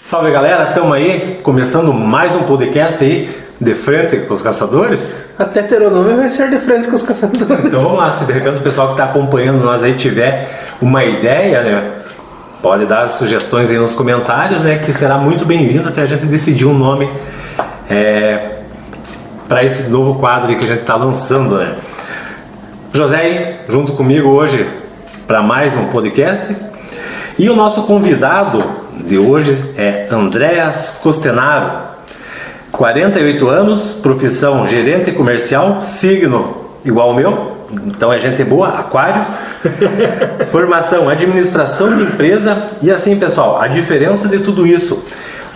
Salve galera, estamos aí começando mais um podcast aí de frente com os caçadores. Até ter o nome vai ser de frente com os caçadores. Então vamos lá, se de repente o pessoal que está acompanhando nós aí tiver uma ideia, né, pode dar as sugestões aí nos comentários, né, que será muito bem-vindo até a gente decidir um nome para esse novo quadro aí que a gente está lançando, né. José aí, junto comigo hoje para mais um podcast. E o nosso convidado de hoje é Andréas Costenaro, 48 anos, profissão gerente comercial, signo igual ao meu, então é gente boa, aquário, formação administração de empresa e assim pessoal, a diferença de tudo isso,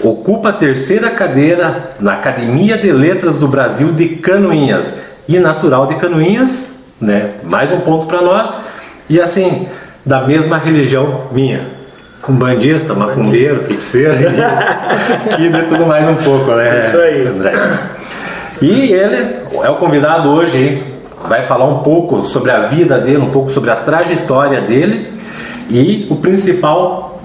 ocupa a terceira cadeira na Academia de Letras do Brasil de Canoinhas e natural de Canoinhas, né? Mais um ponto para nós e assim, da mesma religião minha. Um bandista, macumbeiro, feiticeiro e de tudo mais um pouco, né? Isso aí, André. E ele é o convidado hoje, hein? Vai falar um pouco sobre a vida dele, um pouco sobre a trajetória dele e o principal,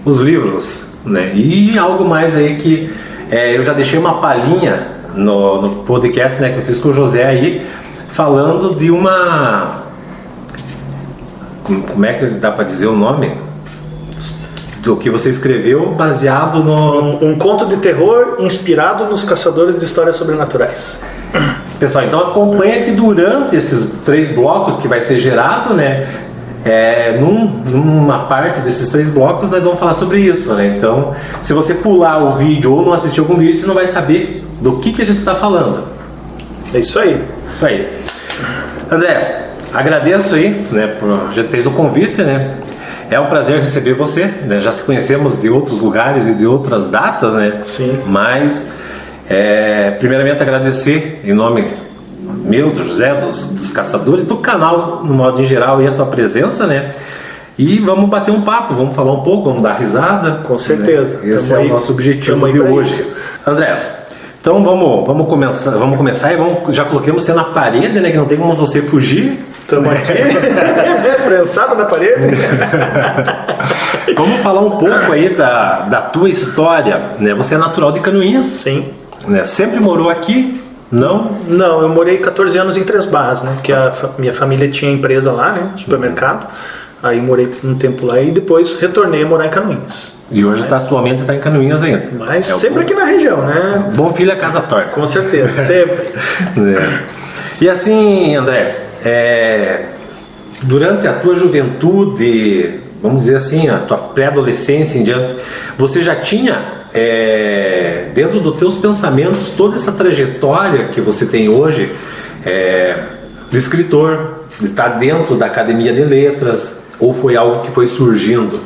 os livros, né? E algo mais aí que eu já deixei uma palhinha no podcast, né, que eu fiz com o José aí, falando de uma... Como é que dá para dizer o nome? Do que você escreveu baseado no... Um conto de terror inspirado nos caçadores de histórias sobrenaturais. Pessoal, então acompanha que durante esses 3 blocos que vai ser gerado, né? Numa parte desses 3 blocos nós vamos falar sobre isso, né? Então, se você pular o vídeo ou não assistir algum vídeo, você não vai saber do que a gente está falando. É isso aí. Isso aí. Andrés, agradeço aí, né? A gente fez o convite, né? É um prazer receber você, né? Já se conhecemos de outros lugares e de outras datas, né? Sim. Mas, primeiramente agradecer em nome meu, do José, dos caçadores, do canal, no modo em geral, e a tua presença, né? E vamos bater um papo, vamos falar um pouco, vamos dar risada. Com certeza. Né? Esse é o nosso objetivo de hoje. Andrés, então vamos começar e já coloquemos você na parede, né? Que não tem como você fugir. Estamos aqui, prensado na parede. Vamos falar um pouco aí da tua história, né? Você é natural de Canoinhas? Sim. Né? Sempre morou aqui? Não? Não, eu morei 14 anos em Três Barras, né? Porque minha família tinha empresa lá, né? Supermercado. Aí morei um tempo lá e depois retornei a morar em Canoinhas. E hoje atualmente está em Canoinhas ainda. Mas sempre aqui na região, né? Bom filho é casa torta. Com certeza, sempre. E assim, Andrés, durante a tua juventude, vamos dizer assim, a tua pré-adolescência em diante, você já tinha dentro dos teus pensamentos toda essa trajetória que você tem hoje de escritor, de estar dentro da Academia de Letras, ou foi algo que foi surgindo?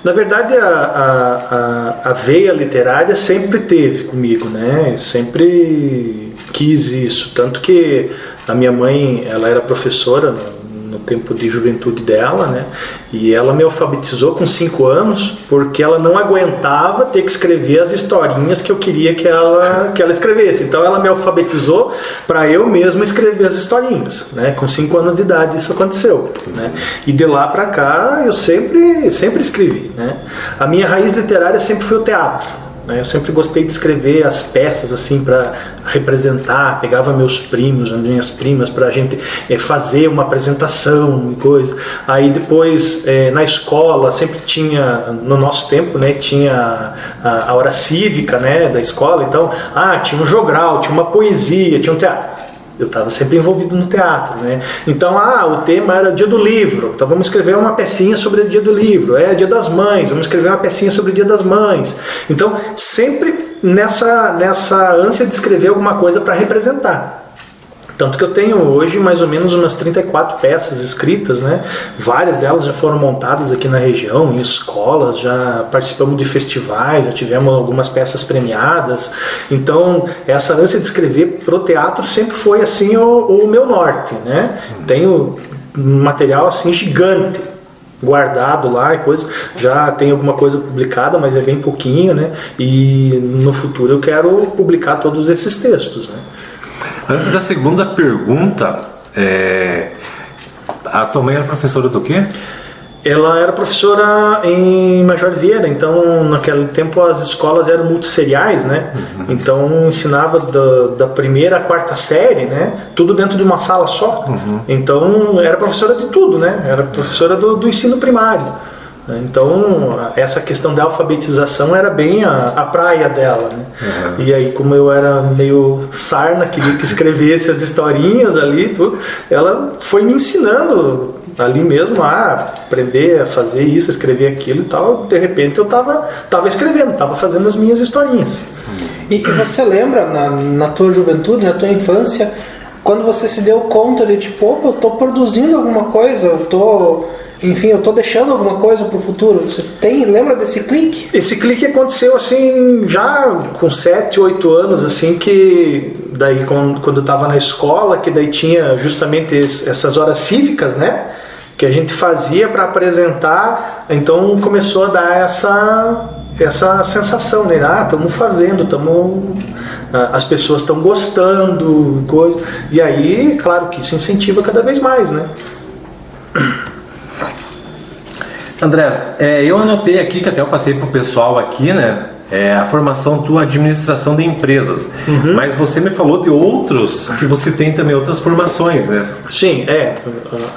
Na verdade, a veia literária sempre teve comigo, né? Eu sempre quis isso, tanto que a minha mãe, ela era professora no tempo de juventude dela, né? E ela me alfabetizou com 5 anos porque ela não aguentava ter que escrever as historinhas que eu queria que ela escrevesse. Então ela me alfabetizou para eu mesmo escrever as historinhas, né? Com 5 anos de idade isso aconteceu, né? E de lá para cá eu sempre escrevi, né? A minha raiz literária sempre foi o teatro. Eu sempre gostei de escrever as peças assim para representar, pegava meus primos, minhas primas para a gente fazer uma apresentação e coisa. Aí depois na escola sempre tinha, no nosso tempo, né, tinha a hora cívica, né, da escola, então tinha um jogral, tinha uma poesia, tinha um teatro. Eu estava sempre envolvido no teatro, né? Então, o tema era Dia do Livro. Então, vamos escrever uma pecinha sobre o Dia do Livro. Dia das Mães. Vamos escrever uma pecinha sobre o Dia das Mães. Então, sempre nessa ânsia de escrever alguma coisa para representar. Tanto que eu tenho hoje mais ou menos umas 34 peças escritas, né? Várias delas já foram montadas aqui na região, em escolas, já participamos de festivais, já tivemos algumas peças premiadas. Então, essa ânsia de escrever pro teatro sempre foi assim o meu norte, né? Tenho um material assim gigante guardado lá e coisa, já tem alguma coisa publicada, mas é bem pouquinho, né? E no futuro eu quero publicar todos esses textos, né? Antes da segunda pergunta, a tua mãe era professora do quê? Ela era professora em Major Vieira, então naquele tempo as escolas eram multisseriais, né? Então ensinava da primeira à quarta série, né? Tudo dentro de uma sala só. Então era professora de tudo, né? Era professora do ensino primário. Então essa questão da alfabetização era bem a praia dela, né? E aí, como eu era meio sarna, queria que escrevesse as historinhas ali, tudo, ela foi me ensinando ali mesmo a aprender a fazer isso, escrever aquilo e tal. De repente eu tava escrevendo, tava fazendo as minhas historinhas. E você lembra na tua juventude, na tua infância, quando você se deu conta de tipo, opa, eu tô produzindo alguma coisa, eu tô deixando alguma coisa pro futuro? Você lembra desse clique? Esse clique aconteceu assim já com 7, 8 anos, assim, que daí quando eu tava na escola, que daí tinha justamente essas horas cívicas, né? Que a gente fazia para apresentar, então começou a dar essa sensação, né? Estamos fazendo, as pessoas estão gostando, coisa. E aí, claro que isso incentiva cada vez mais, né? André, eu anotei aqui, que até eu passei para o pessoal aqui, né? A formação tua, administração de empresas. Mas você me falou de outros, que você tem também outras formações, né? Sim,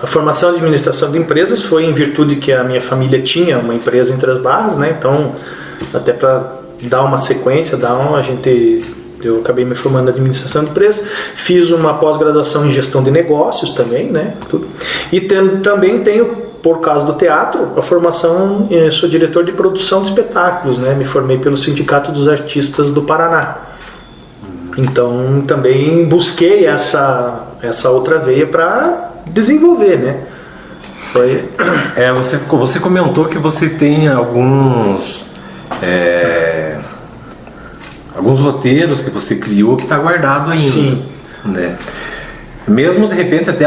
a formação de administração de empresas foi em virtude que a minha família tinha uma empresa em Três Barras, né? Então, até para dar uma sequência, eu acabei me formando em administração de empresas, fiz uma pós-graduação em gestão de negócios também, né? E também tenho, por causa do teatro, a formação, sou diretor de produção de espetáculos, né? Me formei pelo Sindicato dos Artistas do Paraná. Então também busquei essa outra veia para desenvolver, né? Você comentou que você tem alguns roteiros que você criou que está guardado ainda. Sim. Né? Mesmo de repente até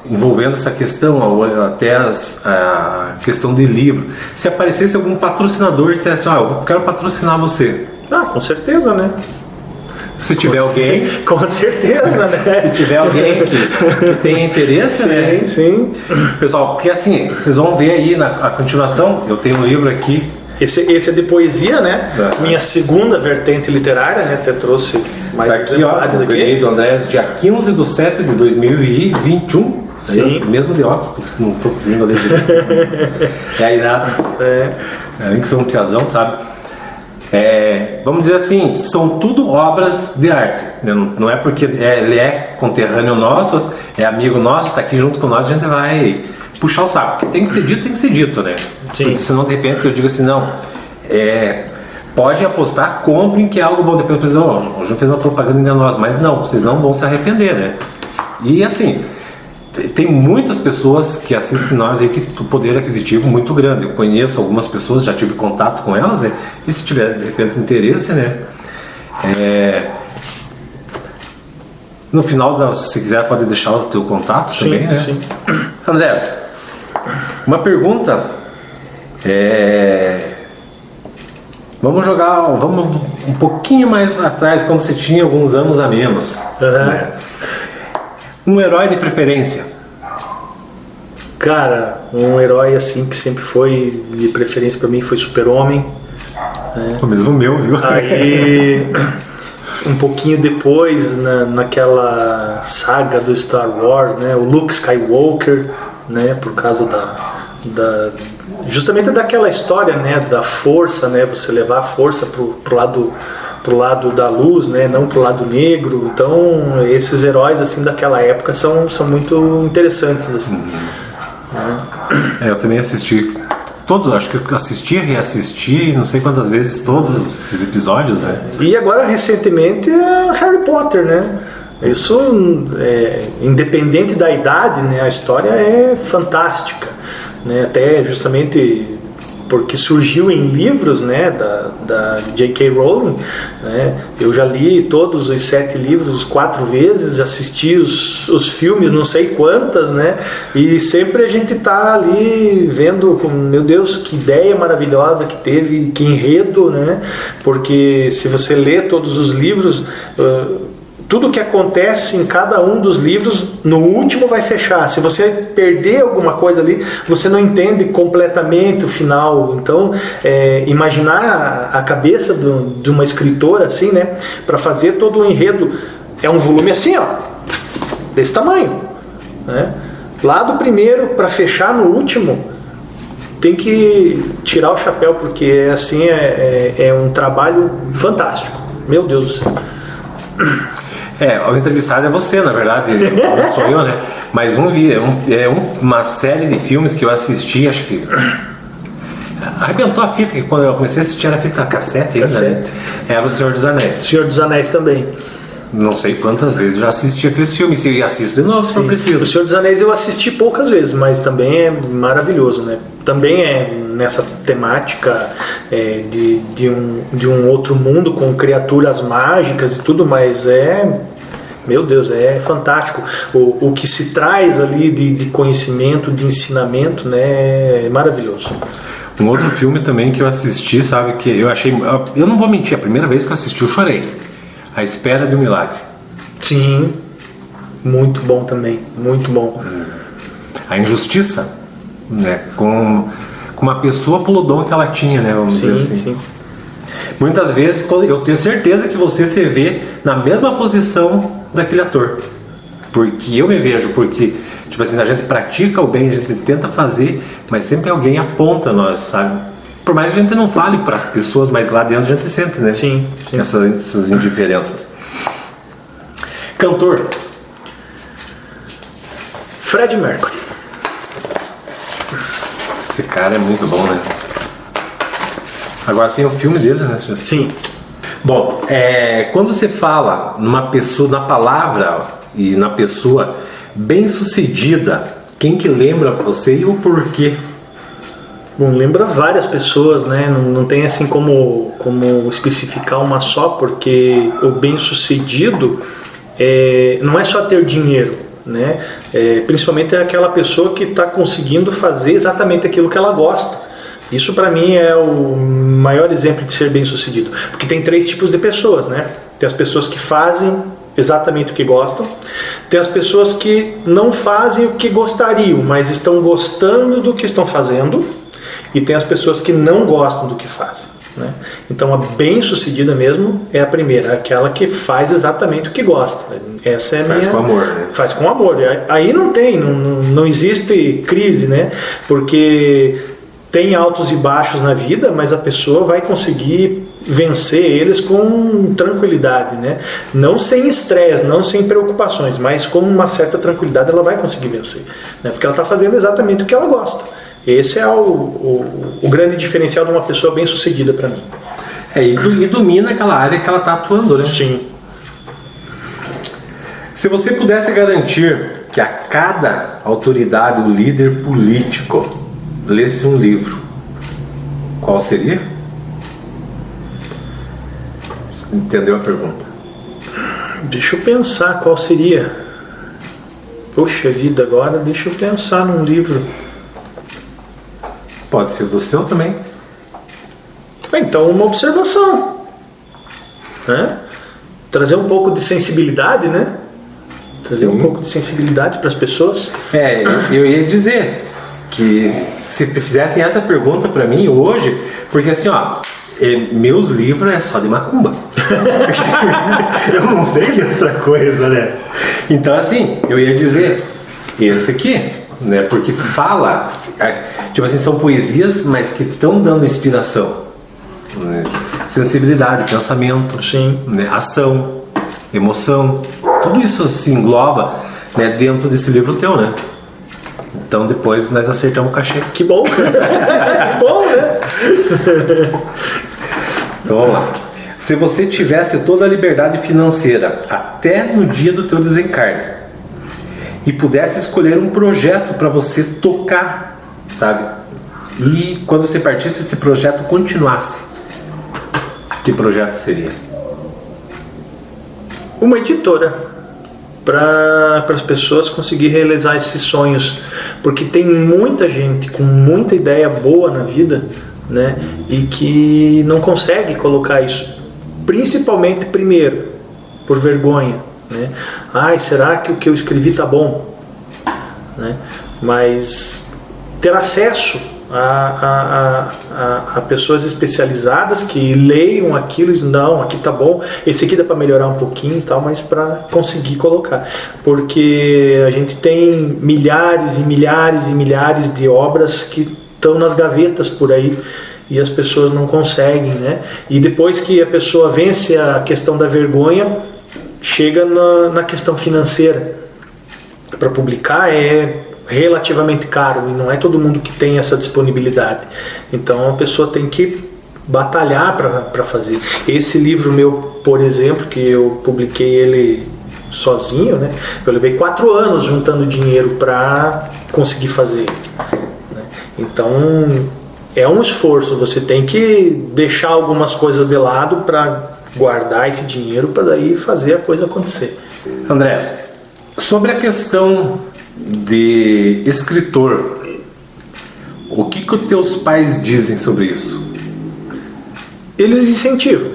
envolvendo essa questão, até a questão de livro. Se aparecesse algum patrocinador e dissesse, eu quero patrocinar você. Com certeza, né? Se tiver alguém... Com certeza, né? Se tiver alguém que tenha interesse, sim, né? Sim. Pessoal, porque assim, vocês vão ver aí na continuação, eu tenho um livro aqui. Esse é de poesia, né? Minha segunda vertente literária, né? Até trouxe mais exemplares aqui. Ganhei do André, dia 15/7/2021. Sim. Mesmo de óculos, não estou conseguindo ler direito. Aí nada. Nem que sou um tiazão, sabe? Vamos dizer assim, são tudo obras de arte. Não é porque ele é conterrâneo nosso, é amigo nosso, está aqui junto com nós, a gente vai puxar o saco. Porque tem que ser dito, né? Sim. Porque senão de repente eu digo assim, não, pode apostar, comprem que é algo bom. Depois a gente fez uma propaganda enganosa, mas não, vocês não vão se arrepender, né? E assim, tem muitas pessoas que assistem nós aí que tem poder aquisitivo muito grande. Eu conheço algumas pessoas, já tive contato com elas, né? E se tiver de repente interesse, né? No final, se você quiser, pode deixar o teu contato também, né? Sim. André, uma pergunta. Vamos um pouquinho mais atrás, quando você tinha alguns anos a menos. Né? Um herói de preferência? Cara, um herói assim que sempre foi de preferência pra mim foi Super-Homem. O mesmo meu, viu? Aí, um pouquinho depois, naquela saga do Star Wars, né, o Luke Skywalker, né, por causa justamente daquela história, né, da força, né, você levar a força pro lado da luz, né, não pro lado negro. Então esses heróis assim daquela época são muito interessantes assim. Eu também assisti todos, acho que eu assisti, reassisti, não sei quantas vezes todos esses episódios, né? E agora recentemente é Harry Potter, né? Isso independente da idade, né, a história é fantástica, né? Até justamente porque surgiu em livros, né, da J.K. Rowling, né? Eu já li todos os 7 livros 4 vezes, já assisti os filmes não sei quantas, né? E sempre a gente tá ali vendo, meu Deus, que ideia maravilhosa que teve, que enredo, né? Porque se você lê todos os livros, tudo que acontece em cada um dos livros, no último vai fechar. Se você perder alguma coisa ali, você não entende completamente o final. Então, imaginar a cabeça de uma escritora assim, né, para fazer todo o enredo, é um volume assim, ó, desse tamanho, né? Lá do primeiro para fechar no último, tem que tirar o chapéu, porque assim é um trabalho fantástico. Meu Deus do céu. O entrevistado é você, na verdade, não sou eu, né? Mas uma série de filmes que eu assisti, acho que arrebentou a fita, que quando eu comecei a assistir era fita cassete ainda, né? Era O Senhor dos Anéis. Senhor dos Anéis também. Não sei quantas vezes eu já assisti aqueles filmes, e assisto de novo se não preciso. O Senhor dos Anéis eu assisti poucas vezes, mas também é maravilhoso, né? Também é nessa temática de um outro mundo com criaturas mágicas e tudo, mas meu Deus, é fantástico. O que se traz ali de conhecimento, de ensinamento, né? É maravilhoso. Um outro filme também que eu assisti, sabe, que eu achei... Eu não vou mentir, a primeira vez que eu assisti eu chorei. A Espera de um Milagre. Sim, muito bom também, muito bom. A Injustiça, né, com uma pessoa pelo dom que ela tinha, né, vamos dizer assim. Sim. Muitas vezes eu tenho certeza que você se vê na mesma posição daquele ator. Porque eu me vejo, tipo assim, a gente pratica o bem, a gente tenta fazer, mas sempre alguém aponta nós, sabe? Por mais que a gente não fale para as pessoas, mas lá dentro a gente sente, né? Sim. Essas indiferenças. Cantor. Freddie Mercury. Esse cara é muito bom, né? Agora tem o filme dele, né? Sim. Bom, quando você fala numa pessoa, na palavra e na pessoa bem-sucedida, quem que lembra você e o porquê? Bom, lembra várias pessoas, né? Não tem assim como especificar uma só, porque o bem-sucedido não é só ter dinheiro, né? Principalmente é aquela pessoa que está conseguindo fazer exatamente aquilo que ela gosta. Isso para mim é o maior exemplo de ser bem-sucedido, porque tem 3 tipos de pessoas, né? Tem as pessoas que fazem exatamente o que gostam, tem as pessoas que não fazem o que gostariam, mas estão gostando do que estão fazendo, e tem as pessoas que não gostam do que fazem, né? Então a bem-sucedida mesmo é a primeira, aquela que faz exatamente o que gosta. Essa é faz com amor, né? Faz com amor. Aí não existe crise, né? Porque tem altos e baixos na vida, mas a pessoa vai conseguir vencer eles com tranquilidade, né? Não sem estresse, não sem preocupações, mas com uma certa tranquilidade ela vai conseguir vencer, né? Porque ela está fazendo exatamente o que ela gosta. Esse é o grande diferencial de uma pessoa bem-sucedida para mim. E domina aquela área que ela está atuando, né? Sim. Se você pudesse garantir que a cada autoridade, o líder político, lesse um livro, qual seria? Você entendeu a pergunta? Deixa eu pensar qual seria. Poxa vida, agora deixa eu pensar num livro. Pode ser do seu também. Então, uma observação, né? Trazer um pouco de sensibilidade, né? Trazer um pouco de sensibilidade para as pessoas. Eu ia dizer que se fizessem essa pergunta para mim hoje, porque assim, ó, meus livros é só de macumba. Eu não sei de outra coisa, né? Então assim, eu ia dizer esse aqui, né? Porque fala, tipo assim, são poesias, mas que estão dando inspiração, né? Sensibilidade, pensamento, sim, né? Ação, emoção, tudo isso se engloba, né, dentro desse livro teu, né? Então depois nós acertamos o cachê. Que bom! Que bom, né? Então vamos lá. Se você tivesse toda a liberdade financeira até no dia do teu desencarne e pudesse escolher um projeto para você tocar, sabe? E quando você partisse, esse projeto continuasse, que projeto seria? Uma editora, para as pessoas conseguir realizar esses sonhos, porque tem muita gente com muita ideia boa na vida, né, e que não consegue colocar isso, principalmente primeiro por vergonha, né? Ai, será que o que eu escrevi tá bom? Né? Mas ter acesso a pessoas especializadas que leiam aquilo e dizem, não, aqui tá bom, esse aqui dá para melhorar um pouquinho e tal, mas para conseguir colocar, porque a gente tem milhares e milhares e milhares de obras que estão nas gavetas por aí e as pessoas não conseguem, né? E depois que a pessoa vence a questão da vergonha, chega na questão financeira. Para publicar é relativamente caro e não é todo mundo que tem essa disponibilidade. Então a pessoa tem que batalhar para fazer. Esse livro meu, por exemplo, que eu publiquei ele sozinho, né? Eu levei 4 anos juntando dinheiro para conseguir fazer. Né? Então é um esforço. Você tem que deixar algumas coisas de lado para guardar esse dinheiro para daí fazer a coisa acontecer. Andrés, sobre a questão de escritor, o que os teus pais dizem sobre isso? Eles incentivam,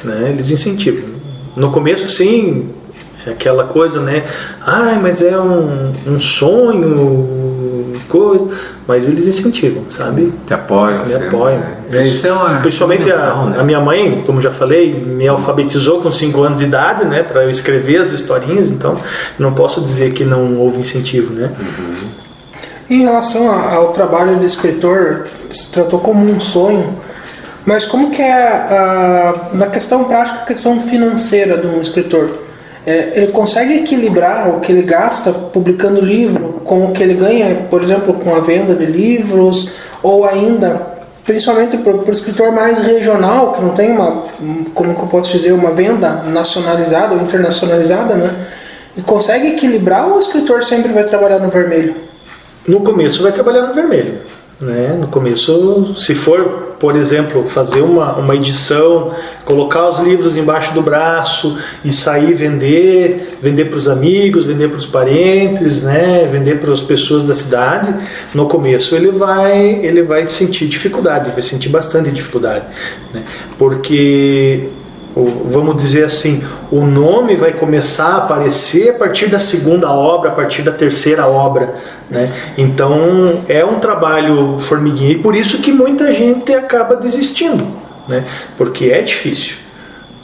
né? Eles incentivam. No começo, sim, é aquela coisa, né? Ai, mas é um sonho, coisa. Mas eles incentivam, sabe? Te apoiam. Me apoiam. Isso é uma Principalmente a minha mãe, como já falei, me alfabetizou com 5 anos de idade, né? Para eu escrever as historinhas, então não posso dizer que não houve incentivo, né? Uhum. Em relação ao trabalho de escritor, se tratou como um sonho, mas como que é na questão prática, a questão financeira de um escritor? Ele consegue equilibrar o que ele gasta publicando livro com o que ele ganha, por exemplo, com a venda de livros, ou ainda, principalmente para o escritor mais regional, que não tem como que eu posso dizer, uma venda nacionalizada ou internacionalizada, né? E consegue equilibrar, ou o escritor sempre vai trabalhar no vermelho? No começo vai trabalhar no vermelho, né? No começo, se for, por exemplo, fazer uma edição, colocar os livros embaixo do braço e sair vender para os amigos, vender para os parentes, né? Vender para as pessoas da cidade, no começo ele vai sentir dificuldade, vai sentir bastante dificuldade, né? Porque, vamos dizer assim, o nome vai começar a aparecer a partir da segunda obra, a partir da terceira obra, né? Então é um trabalho formiguinha e por isso que muita gente acaba desistindo, né? Porque é difícil.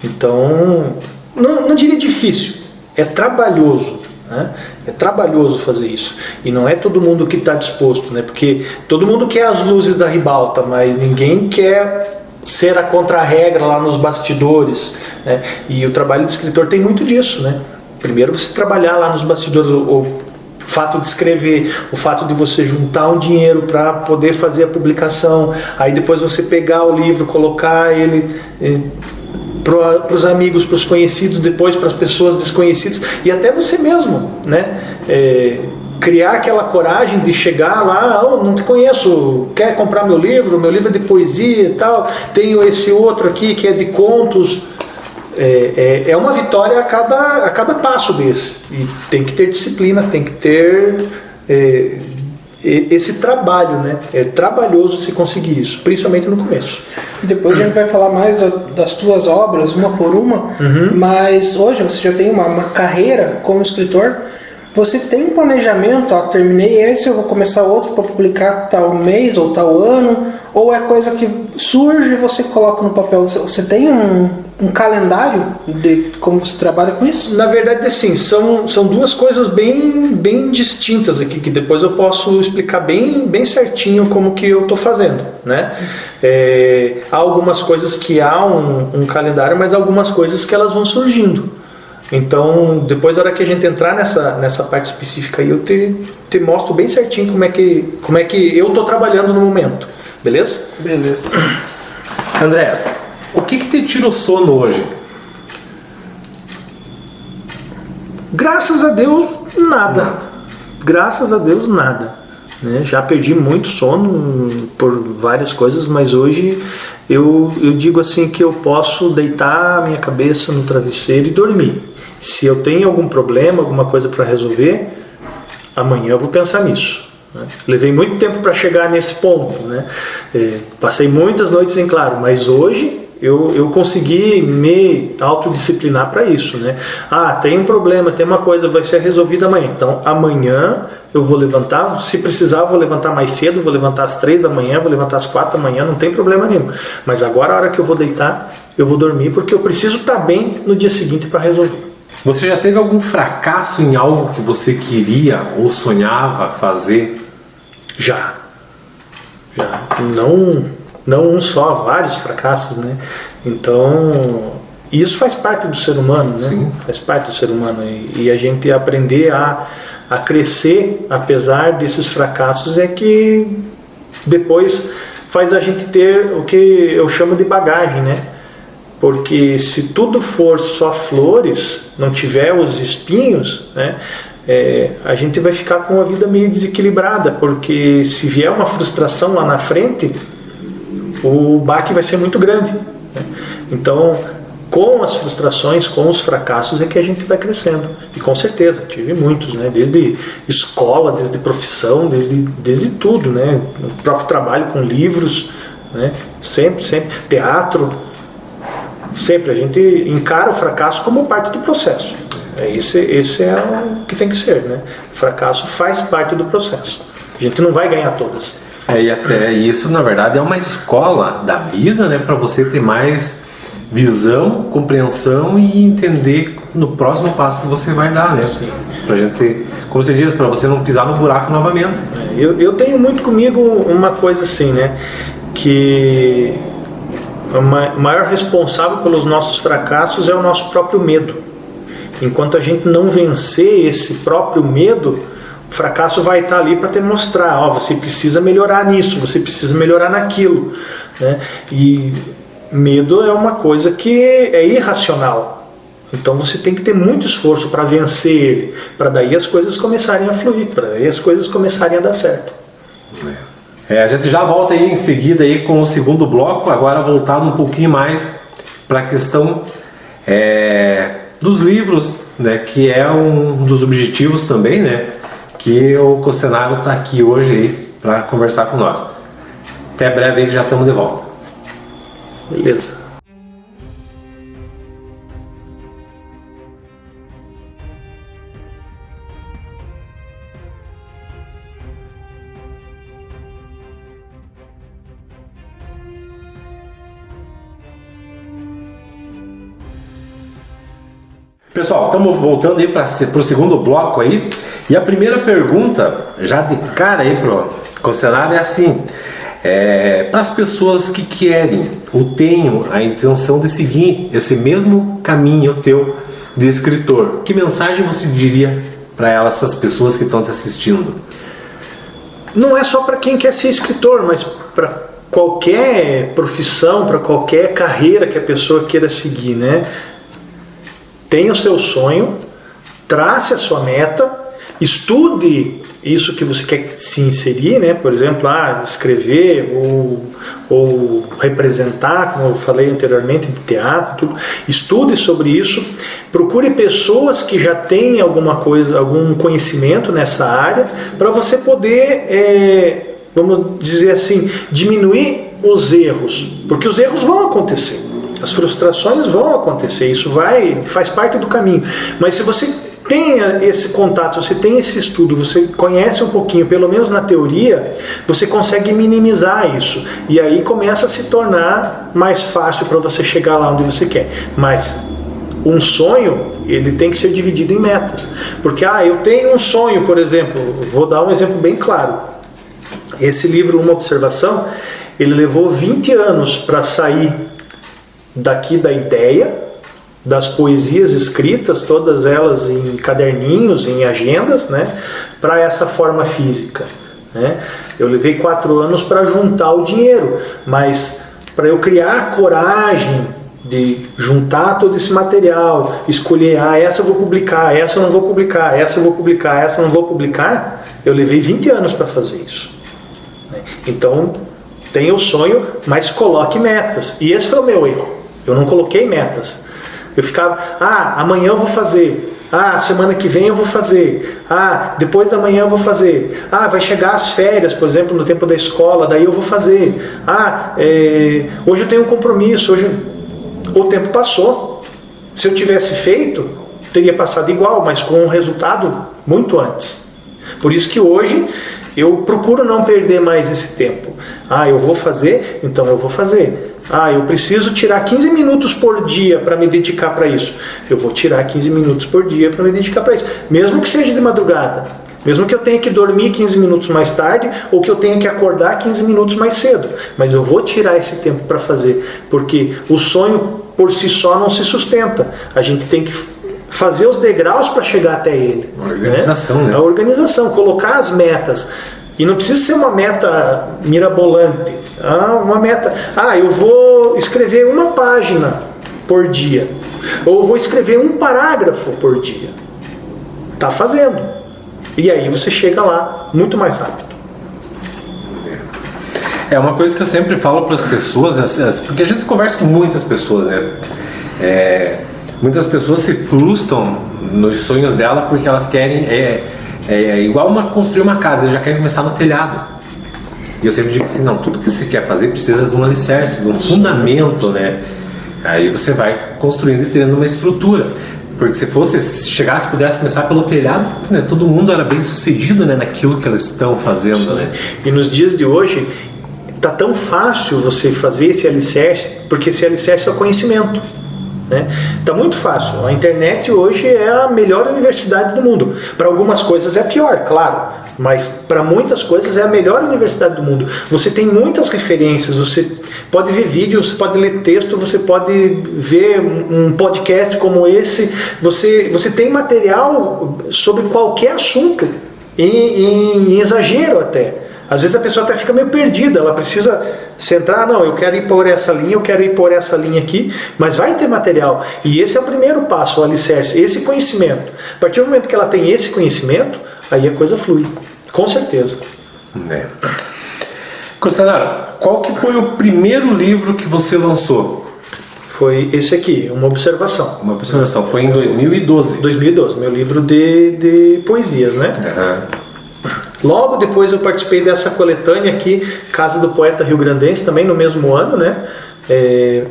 Então não diria difícil, é trabalhoso, né? É trabalhoso fazer isso e não é todo mundo que está disposto, né? Porque todo mundo quer as luzes da ribalta, mas ninguém quer ser a contra-regra lá nos bastidores, né? E o trabalho de escritor tem muito disso, né? Primeiro você trabalhar lá nos bastidores, o fato de escrever, o fato de você juntar um dinheiro para poder fazer a publicação, aí depois você pegar o livro, colocar ele para os amigos, para os conhecidos, depois para as pessoas desconhecidas e até você mesmo, né? Criar aquela coragem de chegar lá, não te conheço, quer comprar meu livro é de poesia e tal, tenho esse outro aqui que é de contos. É uma vitória a cada passo desse e tem que ter disciplina, tem que ter esse trabalho, né? É trabalhoso se conseguir isso, principalmente no começo. Depois a gente vai falar mais das tuas obras, uma por uma, mas hoje você já tem uma carreira como escritor. Você tem um planejamento, terminei esse, eu vou começar outro para publicar tal mês ou tal ano, ou é coisa que surge e você coloca no papel? Você tem um calendário de como você trabalha com isso? Na verdade, assim, são duas coisas bem distintas aqui, que depois eu posso explicar bem certinho como que eu estou fazendo, né? Há algumas coisas que há um calendário, mas há algumas coisas que elas vão surgindo. Então, depois da hora que a gente entrar nessa parte específica aí, eu te mostro bem certinho como é que eu estou trabalhando no momento. Beleza? Beleza. Andrés, o que te tira o sono hoje? Graças a Deus, nada. Graças a Deus, nada. Né? Já perdi muito sono por várias coisas, mas hoje eu digo assim que eu posso deitar a minha cabeça no travesseiro e dormir. Se eu tenho algum problema, alguma coisa para resolver, amanhã eu vou pensar nisso. Né? Levei muito tempo para chegar nesse ponto, né? Passei muitas noites em claro, mas hoje eu consegui me autodisciplinar para isso, né? Tem um problema, tem uma coisa, vai ser resolvida amanhã. Então, amanhã eu vou levantar, se precisar eu vou levantar mais cedo, vou levantar às 3 da manhã, vou levantar às 4 da manhã, não tem problema nenhum. Mas agora, a hora que eu vou deitar, eu vou dormir, porque eu preciso estar bem no dia seguinte para resolver. Você já teve algum fracasso em algo que você queria ou sonhava fazer? Já. Não um só, vários fracassos, né? Então, isso faz parte do ser humano, né? Sim. Faz parte do ser humano. E a gente aprender a crescer, apesar desses fracassos, é que depois faz a gente ter o que eu chamo de bagagem, né? Porque se tudo for só flores, não tiver os espinhos, né? A gente vai ficar com a vida meio desequilibrada, porque se vier uma frustração lá na frente, o baque vai ser muito grande, né? Então, com as frustrações, com os fracassos é que a gente vai crescendo. E com certeza, tive muitos, né? Desde escola, desde profissão, desde tudo, né? O próprio trabalho com livros, né? Sempre, teatro. Sempre a gente encara o fracasso como parte do processo. Esse é o que tem que ser, né? O fracasso faz parte do processo. A gente não vai ganhar todas. E até isso, na verdade, é uma escola da vida, né? Para você ter mais visão, compreensão e entender no próximo passo que você vai dar, né? Sim. Pra gente, como você diz, para você não pisar no buraco novamente. Eu tenho muito comigo uma coisa assim, né? Que o maior responsável pelos nossos fracassos é o nosso próprio medo. Enquanto a gente não vencer esse próprio medo, o fracasso vai estar ali para te mostrar, você precisa melhorar nisso, você precisa melhorar naquilo, né? E medo é uma coisa que é irracional. Então você tem que ter muito esforço para vencer ele, para daí as coisas começarem a fluir, para daí as coisas começarem a dar certo. A gente já volta aí em seguida aí com o segundo bloco, agora voltado um pouquinho mais para a questão dos livros, né, que é um dos objetivos também, né, que o Costenaro está aqui hoje aí para conversar com nós. Até breve aí que já estamos de volta. Beleza. Pessoal, estamos voltando aí para o segundo bloco aí. E a primeira pergunta, já de cara aí pro Costenaro, é assim: para as pessoas que querem ou tenham a intenção de seguir esse mesmo caminho teu de escritor, que mensagem você diria para elas, essas pessoas que estão te assistindo? Não é só para quem quer ser escritor, mas para qualquer profissão, para qualquer carreira que a pessoa queira seguir, né? Tenha o seu sonho, trace a sua meta, estude isso que você quer se inserir, né? Por exemplo, escrever ou representar, como eu falei anteriormente, de teatro, tudo. Estude sobre isso, procure pessoas que já têm alguma coisa, algum conhecimento nessa área, para você poder, vamos dizer assim, diminuir os erros, porque os erros vão acontecer. As frustrações vão acontecer, isso faz parte do caminho. Mas se você tem esse contato, você tem esse estudo, você conhece um pouquinho, pelo menos na teoria, você consegue minimizar isso. E aí começa a se tornar mais fácil para você chegar lá onde você quer. Mas um sonho, ele tem que ser dividido em metas. Porque, eu tenho um sonho, por exemplo, vou dar um exemplo bem claro. Esse livro, Uma Observação, ele levou 20 anos para sair daqui da ideia, das poesias escritas, todas elas em caderninhos, em agendas, né, para essa forma física, né? Eu levei 4 anos para juntar o dinheiro, mas para eu criar a coragem de juntar todo esse material, escolher, essa eu vou publicar, essa eu não vou publicar, essa eu vou publicar, essa eu não vou publicar, eu levei 20 anos para fazer isso. Então, tenha o sonho, mas coloque metas. E esse foi o meu erro. Eu não coloquei metas. Eu ficava, amanhã eu vou fazer. Semana que vem eu vou fazer. Depois da manhã eu vou fazer. Vai chegar as férias, por exemplo, no tempo da escola, daí eu vou fazer. Hoje eu tenho um compromisso. O tempo passou. Se eu tivesse feito, teria passado igual, mas com um resultado muito antes. Por isso que hoje eu procuro não perder mais esse tempo. Eu vou fazer, então eu vou fazer. Eu preciso tirar 15 minutos por dia para me dedicar para isso. Eu vou tirar 15 minutos por dia para me dedicar para isso. Mesmo que seja de madrugada. Mesmo que eu tenha que dormir 15 minutos mais tarde ou que eu tenha que acordar 15 minutos mais cedo. Mas eu vou tirar esse tempo para fazer. Porque o sonho por si só não se sustenta. A gente tem que fazer os degraus para chegar até ele. A organização, né? A organização, colocar as metas. E não precisa ser uma meta mirabolante. Uma meta... eu vou escrever uma página por dia. Ou vou escrever um parágrafo por dia. Tá fazendo. E aí você chega lá muito mais rápido. É uma coisa que eu sempre falo para as pessoas, porque a gente conversa com muitas pessoas, né? Muitas pessoas se frustram nos sonhos dela porque elas querem... igual construir uma casa, eles já querem começar no telhado. E eu sempre digo assim, não, tudo que você quer fazer precisa de um alicerce, de um fundamento, né? Aí você vai construindo e tendo uma estrutura. Porque se chegasse, pudesse começar pelo telhado, né, todo mundo era bem sucedido, né, naquilo que eles estão fazendo, né? E nos dias de hoje, tá tão fácil você fazer esse alicerce, porque esse alicerce é o conhecimento. Tá muito fácil. A internet hoje é a melhor universidade do mundo. Para algumas coisas é pior, claro, mas para muitas coisas é a melhor universidade do mundo. Você tem muitas referências, você pode ver vídeos, você pode ler texto, você pode ver um podcast como esse, você tem material sobre qualquer assunto, em exagero até. Às vezes a pessoa até fica meio perdida, ela precisa centrar, não, eu quero ir por essa linha, eu quero ir por essa linha aqui, mas vai ter material. E esse é o primeiro passo, o alicerce, esse conhecimento. A partir do momento que ela tem esse conhecimento, aí a coisa flui, com certeza. Conselheiro, qual que foi o primeiro livro que você lançou? Foi esse aqui, Uma Observação. Uma Observação, foi em 2012. 2012, meu livro de poesias, né? Logo depois eu participei dessa coletânea aqui, Casa do Poeta Rio-Grandense, também no mesmo ano, né?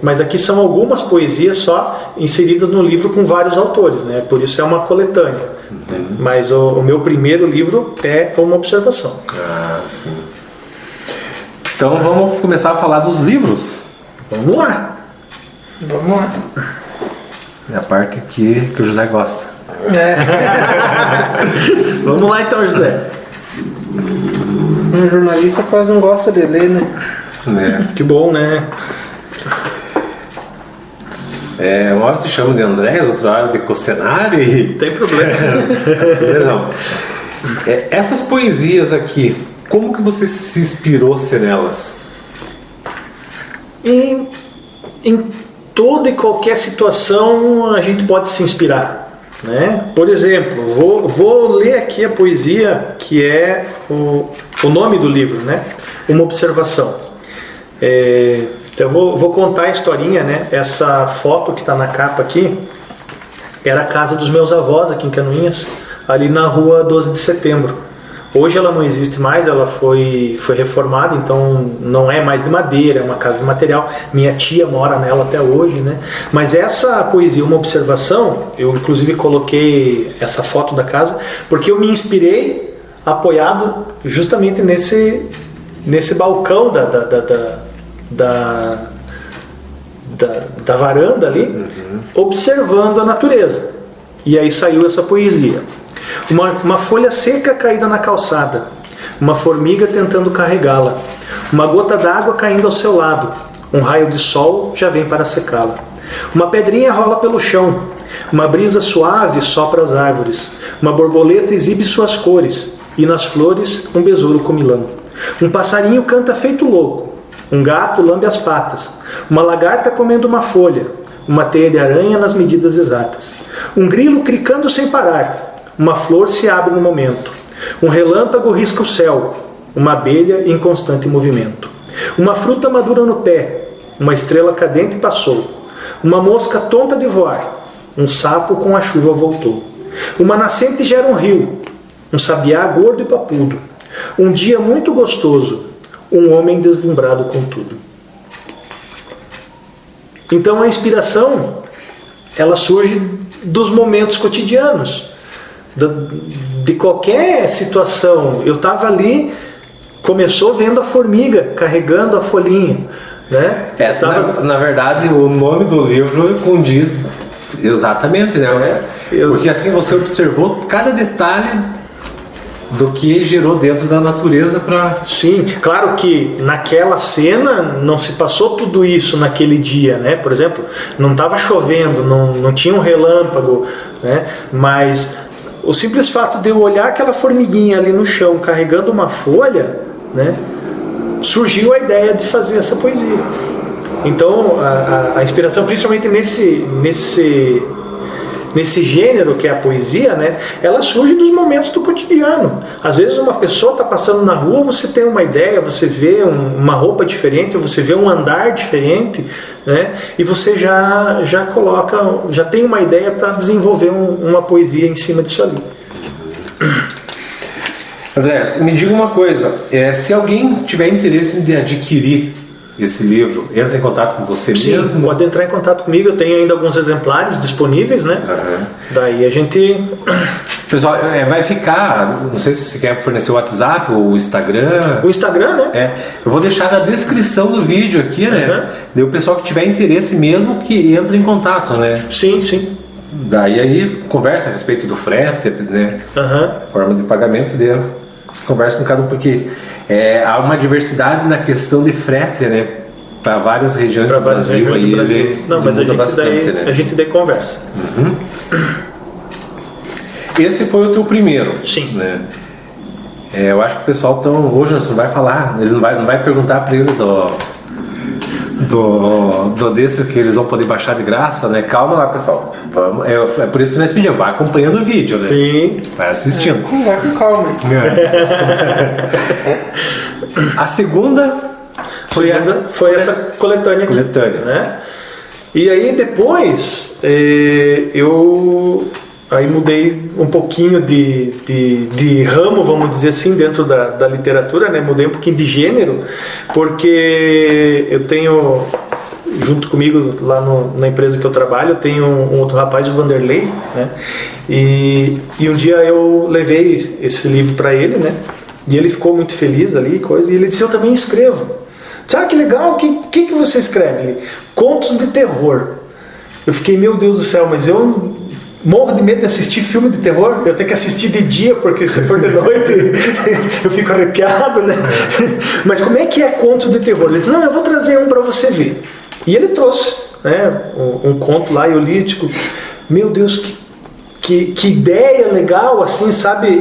Mas aqui são algumas poesias só inseridas no livro com vários autores, né? Por isso é uma coletânea. Mas o meu primeiro livro é Uma Observação. Sim. Então vamos começar a falar dos livros. Vamos lá. É a parte aqui que o José gosta. Vamos lá então, José. Um jornalista quase não gosta de ler, né? Que bom, né? Uma hora te chama de Andrés, outra hora de Costenari. Tem problema. Não. Essas poesias aqui, como que você se inspirou-se nelas? Em toda e qualquer situação a gente pode se inspirar. Né? Por exemplo, vou ler aqui a poesia que é o nome do livro, né? Uma Observação. Então eu vou contar a historinha, né? Essa foto que está na capa aqui era a casa dos meus avós aqui em Canoinhas, ali na rua 12 de setembro. Hoje ela não existe mais, ela foi reformada, então não é mais de madeira, é uma casa de material. Minha tia mora nela até hoje, né? Mas essa poesia, Uma Observação, eu inclusive coloquei essa foto da casa, porque eu me inspirei apoiado justamente nesse balcão da varanda ali, observando a natureza. E aí saiu essa poesia. Uma folha seca caída na calçada, uma formiga tentando carregá-la, uma gota d'água caindo ao seu lado, um raio de sol já vem para secá-la. Uma pedrinha rola pelo chão, uma brisa suave sopra as árvores, uma borboleta exibe suas cores, e nas flores um besouro comilão. Um passarinho canta feito louco, um gato lambe as patas, uma lagarta comendo uma folha, uma teia de aranha nas medidas exatas, um grilo cricando sem parar. Uma flor se abre no momento. Um relâmpago risca o céu. Uma abelha em constante movimento. Uma fruta madura no pé. Uma estrela cadente passou. Uma mosca tonta de voar. Um sapo com a chuva voltou. Uma nascente gera um rio. Um sabiá gordo e papudo. Um dia muito gostoso. Um homem deslumbrado com tudo. Então a inspiração, ela surge dos momentos cotidianos, de qualquer situação. Eu estava ali, começou vendo a formiga carregando a folhinha, né? Na verdade, o nome do livro condiz exatamente, né? Porque assim você observou cada detalhe do que gerou dentro da natureza para... Sim, claro que naquela cena não se passou tudo isso naquele dia, né? Por exemplo, não estava chovendo, não tinha um relâmpago, né? Mas o simples fato de eu olhar aquela formiguinha ali no chão carregando uma folha, né? Surgiu a ideia de fazer essa poesia. Então a inspiração, principalmente nesse gênero que é a poesia, né, ela surge dos momentos do cotidiano. Às vezes uma pessoa está passando na rua, você tem uma ideia, você vê uma roupa diferente, você vê um andar diferente, né, e você já tem uma ideia para desenvolver uma poesia em cima disso ali. André, me diga uma coisa, se alguém tiver interesse em adquirir esse livro, entra em contato com você mesmo? Sim, pode entrar em contato comigo, eu tenho ainda alguns exemplares disponíveis, né? Uhum. Daí a gente... Pessoal, vai ficar, não sei se você quer fornecer o WhatsApp ou o Instagram. O Instagram, né? Eu vou deixar na descrição do vídeo aqui, né? Daí o pessoal que tiver interesse mesmo que entra em contato, né? Sim, sim. Daí aí conversa a respeito do frete, né? Forma de pagamento dele. Conversa com cada um, porque há uma diversidade na questão de frete, né? Para várias regiões do Brasil. Não, mas a gente daí conversa. Uhum. Esse foi o teu primeiro. Sim. Né? Eu acho que o pessoal hoje não vai falar, ele não vai perguntar para ele do desses que eles vão poder baixar de graça, né? Calma lá, pessoal. É por isso que nós pedimos, vai acompanhando o vídeo, né? Sim. Vai assistindo. Vai com calma. A segunda foi essa coletânea aqui. Né? E aí depois eu aí mudei um pouquinho de ramo, vamos dizer assim, dentro da literatura, né? Mudei um pouquinho de gênero, porque eu tenho, junto comigo lá na empresa que eu trabalho, eu tenho um outro rapaz, o Vanderlei, né? E um dia eu levei esse livro para ele, né? E ele ficou muito feliz ali, e ele disse: eu também escrevo. Sabe que legal? O que você escreve ali? Contos de terror. Eu fiquei, meu Deus do céu, mas eu morro de medo de assistir filme de terror. Eu tenho que assistir de dia, porque se for de noite eu fico arrepiado, né? Mas como é que é contos de terror? Ele disse: não, eu vou trazer um para você ver. E ele trouxe, né, um conto lá, eu li, tipo, meu Deus, que ideia legal, assim, sabe,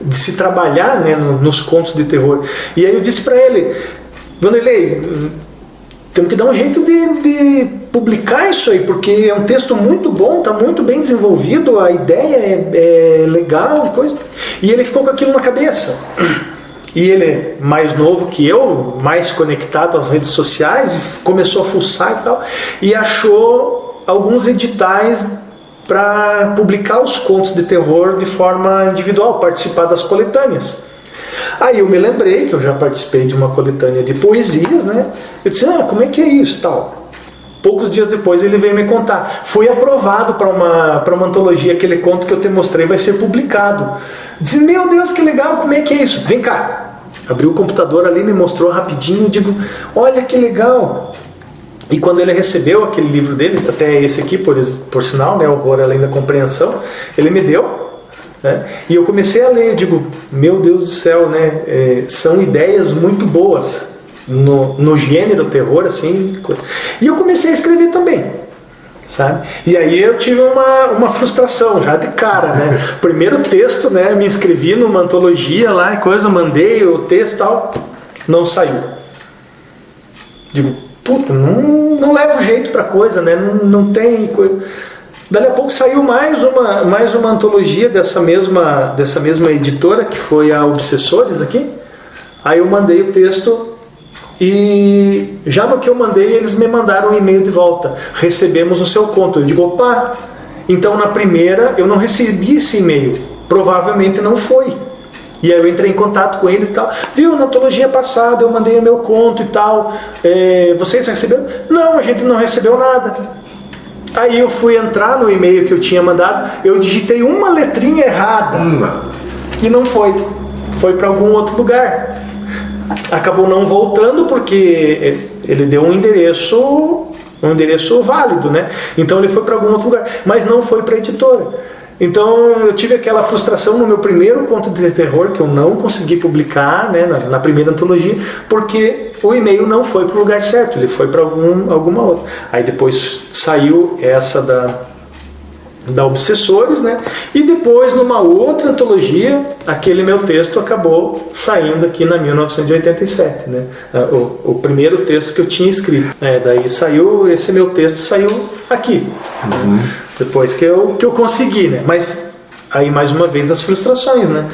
de se trabalhar, né, nos contos de terror. E aí eu disse para ele: Vanderlei, temos que dar um jeito de publicar isso aí, porque é um texto muito bom, está muito bem desenvolvido, a ideia é legal, coisa. E ele ficou com aquilo na cabeça. E ele é mais novo que eu, mais conectado às redes sociais, e começou a fuçar e tal, e achou alguns editais para publicar os contos de terror de forma individual, participar das coletâneas. Aí eu me lembrei que eu já participei de uma coletânea de poesias, né? Eu disse: como é que é isso, tal? Poucos dias depois ele veio me contar: foi aprovado para uma antologia, aquele conto que eu te mostrei vai ser publicado. Eu disse: meu Deus, que legal, como é que é isso? Vem cá. Abriu o computador ali, me mostrou rapidinho, digo: olha que legal. E quando ele recebeu aquele livro dele, até esse aqui, por sinal, né, Horror Além da Compreensão, ele me deu, né, e eu comecei a ler, digo: meu Deus do céu, né, são ideias muito boas no gênero terror, assim, e eu comecei a escrever também, sabe? E aí eu tive uma frustração já de cara, né? Primeiro texto, né, me inscrevi numa antologia lá e coisa, mandei o texto e tal, não saiu. Digo: puta, não leva jeito pra coisa, né? Não tem coisa. Dali a pouco saiu mais uma antologia dessa mesma editora, que foi a Obsessores aqui. Aí eu mandei o texto e já no que eu mandei, eles me mandaram um e-mail de volta: recebemos o seu conto. Eu digo: opa, então na primeira eu não recebi esse e-mail, provavelmente não foi. E aí eu entrei em contato com eles e tal. Viu, na antologia passada eu mandei o meu conto e tal. Vocês receberam? Não, a gente não recebeu nada. Aí eu fui entrar no e-mail que eu tinha mandado, eu digitei uma letrinha errada. E não foi. Foi para algum outro lugar. Acabou não voltando porque ele deu um endereço válido, né? Então ele foi para algum outro lugar, mas não foi para a editora. Então eu tive aquela frustração no meu primeiro conto de terror, que eu não consegui publicar, né, na primeira antologia, porque o e-mail não foi para o lugar certo, ele foi para alguma outra. Aí depois saiu essa da Obsessores, né? E depois, numa outra antologia, aquele meu texto acabou saindo aqui na 1987, né? O primeiro texto que eu tinha escrito. Daí esse meu texto saiu aqui. Depois que eu consegui, né? Mas aí, mais uma vez, as frustrações, né?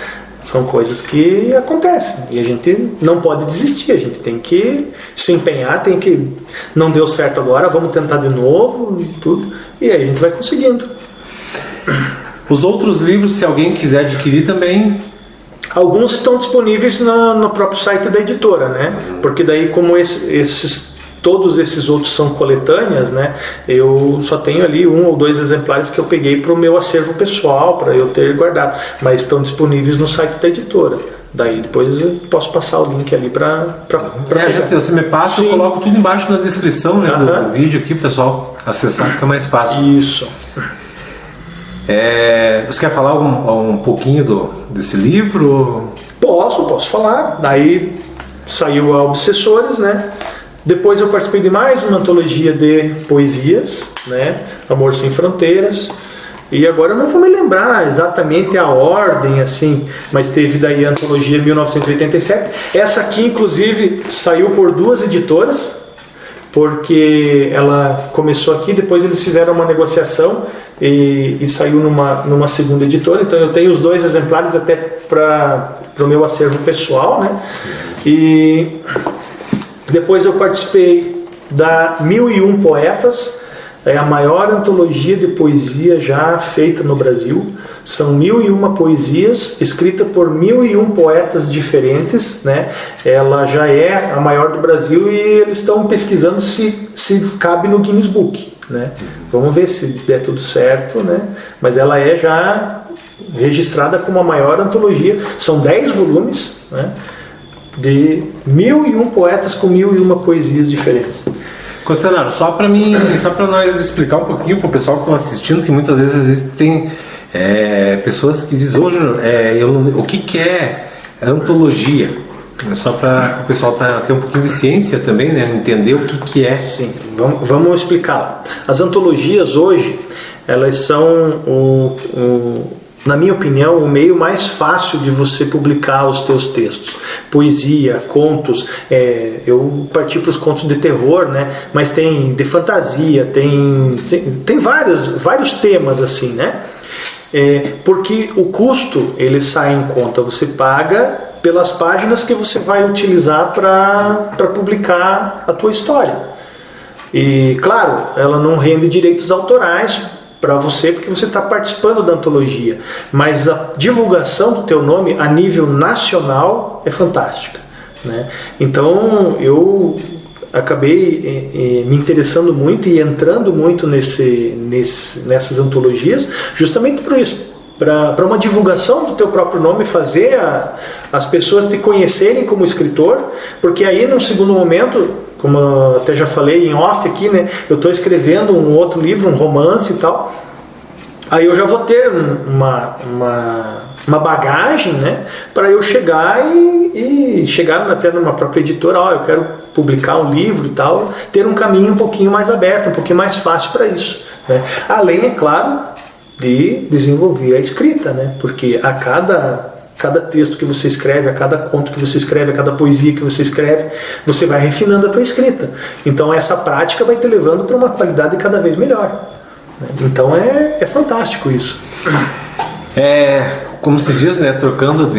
São coisas que acontecem e a gente não pode desistir, a gente tem que se empenhar, não deu certo agora, vamos tentar de novo, tudo, e aí a gente vai conseguindo. Os outros livros, se alguém quiser adquirir também... Alguns estão disponíveis no próprio site da editora, né? Porque daí, como todos esses outros são coletâneas, né? Eu só tenho ali 1 ou 2 exemplares que eu peguei para o meu acervo pessoal, para eu ter guardado. Mas estão disponíveis no site da editora. Daí depois eu posso passar o link ali para você me passa, eu coloco tudo embaixo na descrição, né, do vídeo aqui, para o pessoal acessar, fica mais fácil. Isso. Você quer falar um pouquinho desse livro? Posso falar. Daí saiu a Obsessores, né? Depois eu participei de mais uma antologia de poesias, né? Amor Sem Fronteiras. E agora eu não vou me lembrar exatamente a ordem, assim, mas teve daí a antologia 1987. Essa aqui, inclusive, saiu por 2 editoras, porque ela começou aqui, depois eles fizeram uma negociação e saiu numa segunda editora. Então eu tenho os 2 exemplares até para o meu acervo pessoal, né? E depois eu participei da 1001 Poetas, é a maior antologia de poesia já feita no Brasil. São 1001 poesias, escritas por 1001 poetas diferentes, né? Ela já é a maior do Brasil e eles estão pesquisando se cabe no Guinness Book, né? Vamos ver se der tudo certo, né? Mas ela é já registrada como a maior antologia. São 10 volumes, né? De 1001 poetas com 1001 poesias diferentes. Constantino, só para nós explicar um pouquinho para o pessoal que está assistindo, que muitas vezes tem pessoas que dizem hoje o que é antologia, só para o pessoal ter um pouquinho de ciência também, né, entender o que é. Sim, vamos explicar. As antologias hoje, elas são na minha opinião, o meio mais fácil de você publicar os teus textos. Poesia, contos, eu parti para os contos de terror, né? Mas tem de fantasia, tem vários temas assim, né? Porque o custo, ele sai em conta, você paga pelas páginas que você vai utilizar para publicar a tua história. E, claro, ela não rende direitos autorais para você, porque você está participando da antologia, mas a divulgação do teu nome a nível nacional é fantástica, né? Então eu acabei me interessando muito e entrando muito nessas antologias, justamente por isso, para uma divulgação do teu próprio nome, fazer as pessoas te conhecerem como escritor, porque aí num segundo momento, como eu até já falei em off aqui, né, eu estou escrevendo um outro livro, um romance e tal, aí eu já vou ter uma bagagem, né, para eu chegar e chegar até numa própria editora, eu quero publicar um livro e tal, ter um caminho um pouquinho mais aberto, um pouquinho mais fácil para isso, né? Além, é claro, de desenvolver a escrita, né, porque a cada texto que você escreve, a cada conto que você escreve, a cada poesia que você escreve, você vai refinando a tua escrita. Então essa prática vai te levando para uma qualidade cada vez melhor. Então é fantástico isso. Como se diz, né, trocando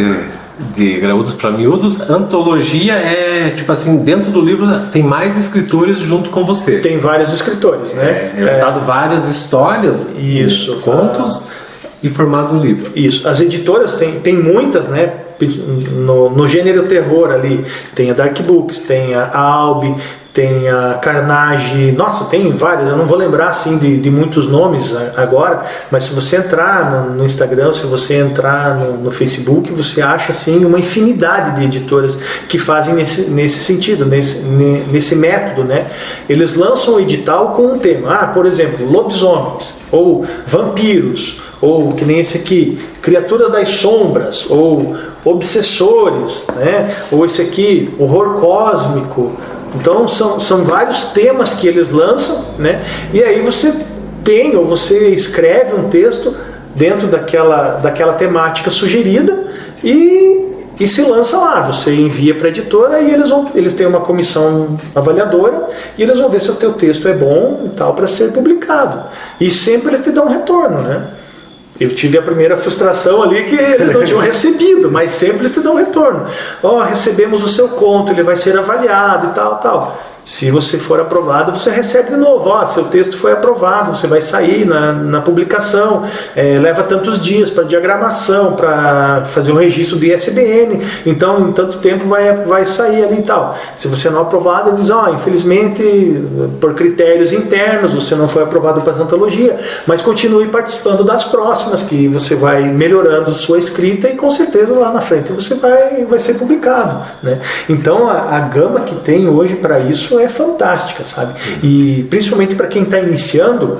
de graúdos para miúdos, antologia é tipo assim, dentro do livro tem mais escritores junto com você. Tem vários escritores, né? Dado várias histórias, isso, contos, e formado um livro. Isso. As editoras tem muitas, né? No gênero terror ali, tem a Dark Books, tem a Albi, tem a Carnage, nossa, tem várias, eu não vou lembrar assim de muitos nomes agora, mas se você entrar no Instagram, se você entrar no Facebook, você acha assim uma infinidade de editoras que fazem nesse sentido, nesse método, né? Eles lançam o edital com um tema, por exemplo, lobisomens, ou vampiros, ou que nem esse aqui, criaturas das sombras, ou obsessores, né? Ou esse aqui, horror cósmico. Então são vários temas que eles lançam, né? E aí você tem, ou você escreve um texto dentro daquela temática sugerida e se lança lá. Você envia para a editora e eles têm uma comissão avaliadora e eles vão ver se o teu texto é bom e tal para ser publicado. E sempre eles te dão um retorno, né? Eu tive a primeira frustração ali que eles não tinham recebido, mas sempre eles te dão um retorno. Recebemos o seu conto, ele vai ser avaliado e tal. Se você for aprovado, você recebe de novo. Seu texto foi aprovado, você vai sair na publicação, leva tantos dias para diagramação, para fazer o registro do ISBN, então em tanto tempo vai sair ali e tal. Se você não é aprovado, eles dizem, infelizmente, por critérios internos, você não foi aprovado para essa antologia, mas continue participando das próximas, que você vai melhorando sua escrita e com certeza lá na frente você vai ser publicado, né? Então a gama que tem hoje para isso é fantástica, sabe? E principalmente para quem está iniciando,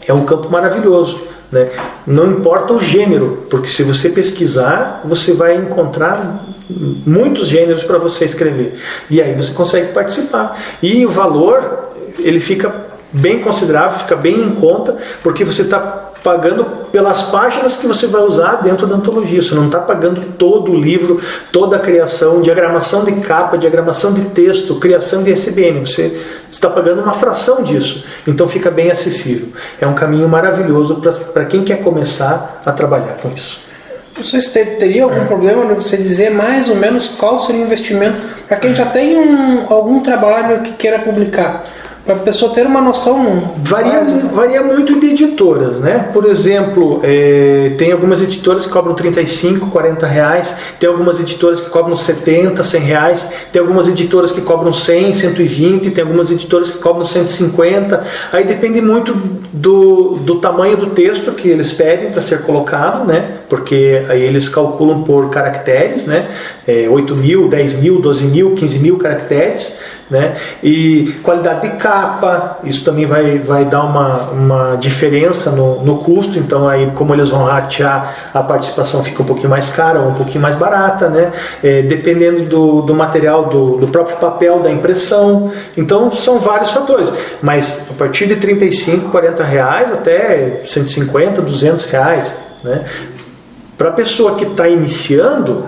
é um campo maravilhoso, né? Não importa o gênero, porque se você pesquisar, você vai encontrar muitos gêneros para você escrever. E aí você consegue participar. E o valor, ele fica bem considerável, fica bem em conta, porque você está pagando pelas páginas que você vai usar dentro da antologia. Você não está pagando todo o livro, toda a criação, diagramação de capa, diagramação de texto, criação de ISBN. Você está pagando uma fração disso. Então fica bem acessível. É um caminho maravilhoso para quem quer começar a trabalhar com isso. Você teria algum problema de você dizer mais ou menos qual seria o investimento para quem já tem algum trabalho que queira publicar? Para a pessoa ter uma noção. Varia muito de editoras, né? Por exemplo, tem algumas editoras que cobram R$35, R$40, tem algumas editoras que cobram R$70, R$100, tem algumas editoras que cobram R$100, R$120, tem algumas editoras que cobram R$150. Aí depende muito do tamanho do texto que eles pedem para ser colocado, né? Porque aí eles calculam por caracteres, né? 8.000, 10.000, 12.000, 15.000 caracteres, né? E qualidade de capa, isso também vai dar uma diferença no custo. Então aí, como eles vão ratear, a participação fica um pouquinho mais cara ou um pouquinho mais barata, né? Dependendo do material, do próprio papel, da impressão. Então são vários fatores, mas a partir de R$35, R$40 até R$150, R$200, né? Para a pessoa que está iniciando,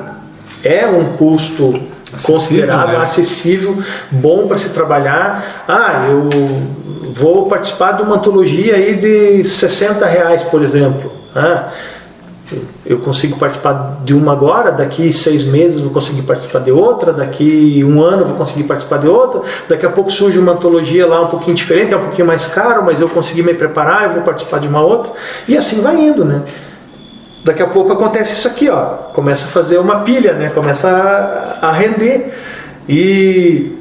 é um custo considerável, acessível, bom para se trabalhar. Eu vou participar de uma antologia aí de R$60, por exemplo. Eu consigo participar de uma agora, daqui 6 meses vou conseguir participar de outra, daqui 1 ano vou conseguir participar de outra, daqui a pouco surge uma antologia lá um pouquinho diferente, é um pouquinho mais caro, mas eu consegui me preparar, eu vou participar de uma outra, e assim vai indo, né? Daqui a pouco acontece isso aqui, começa a fazer uma pilha, né? Começa a render. E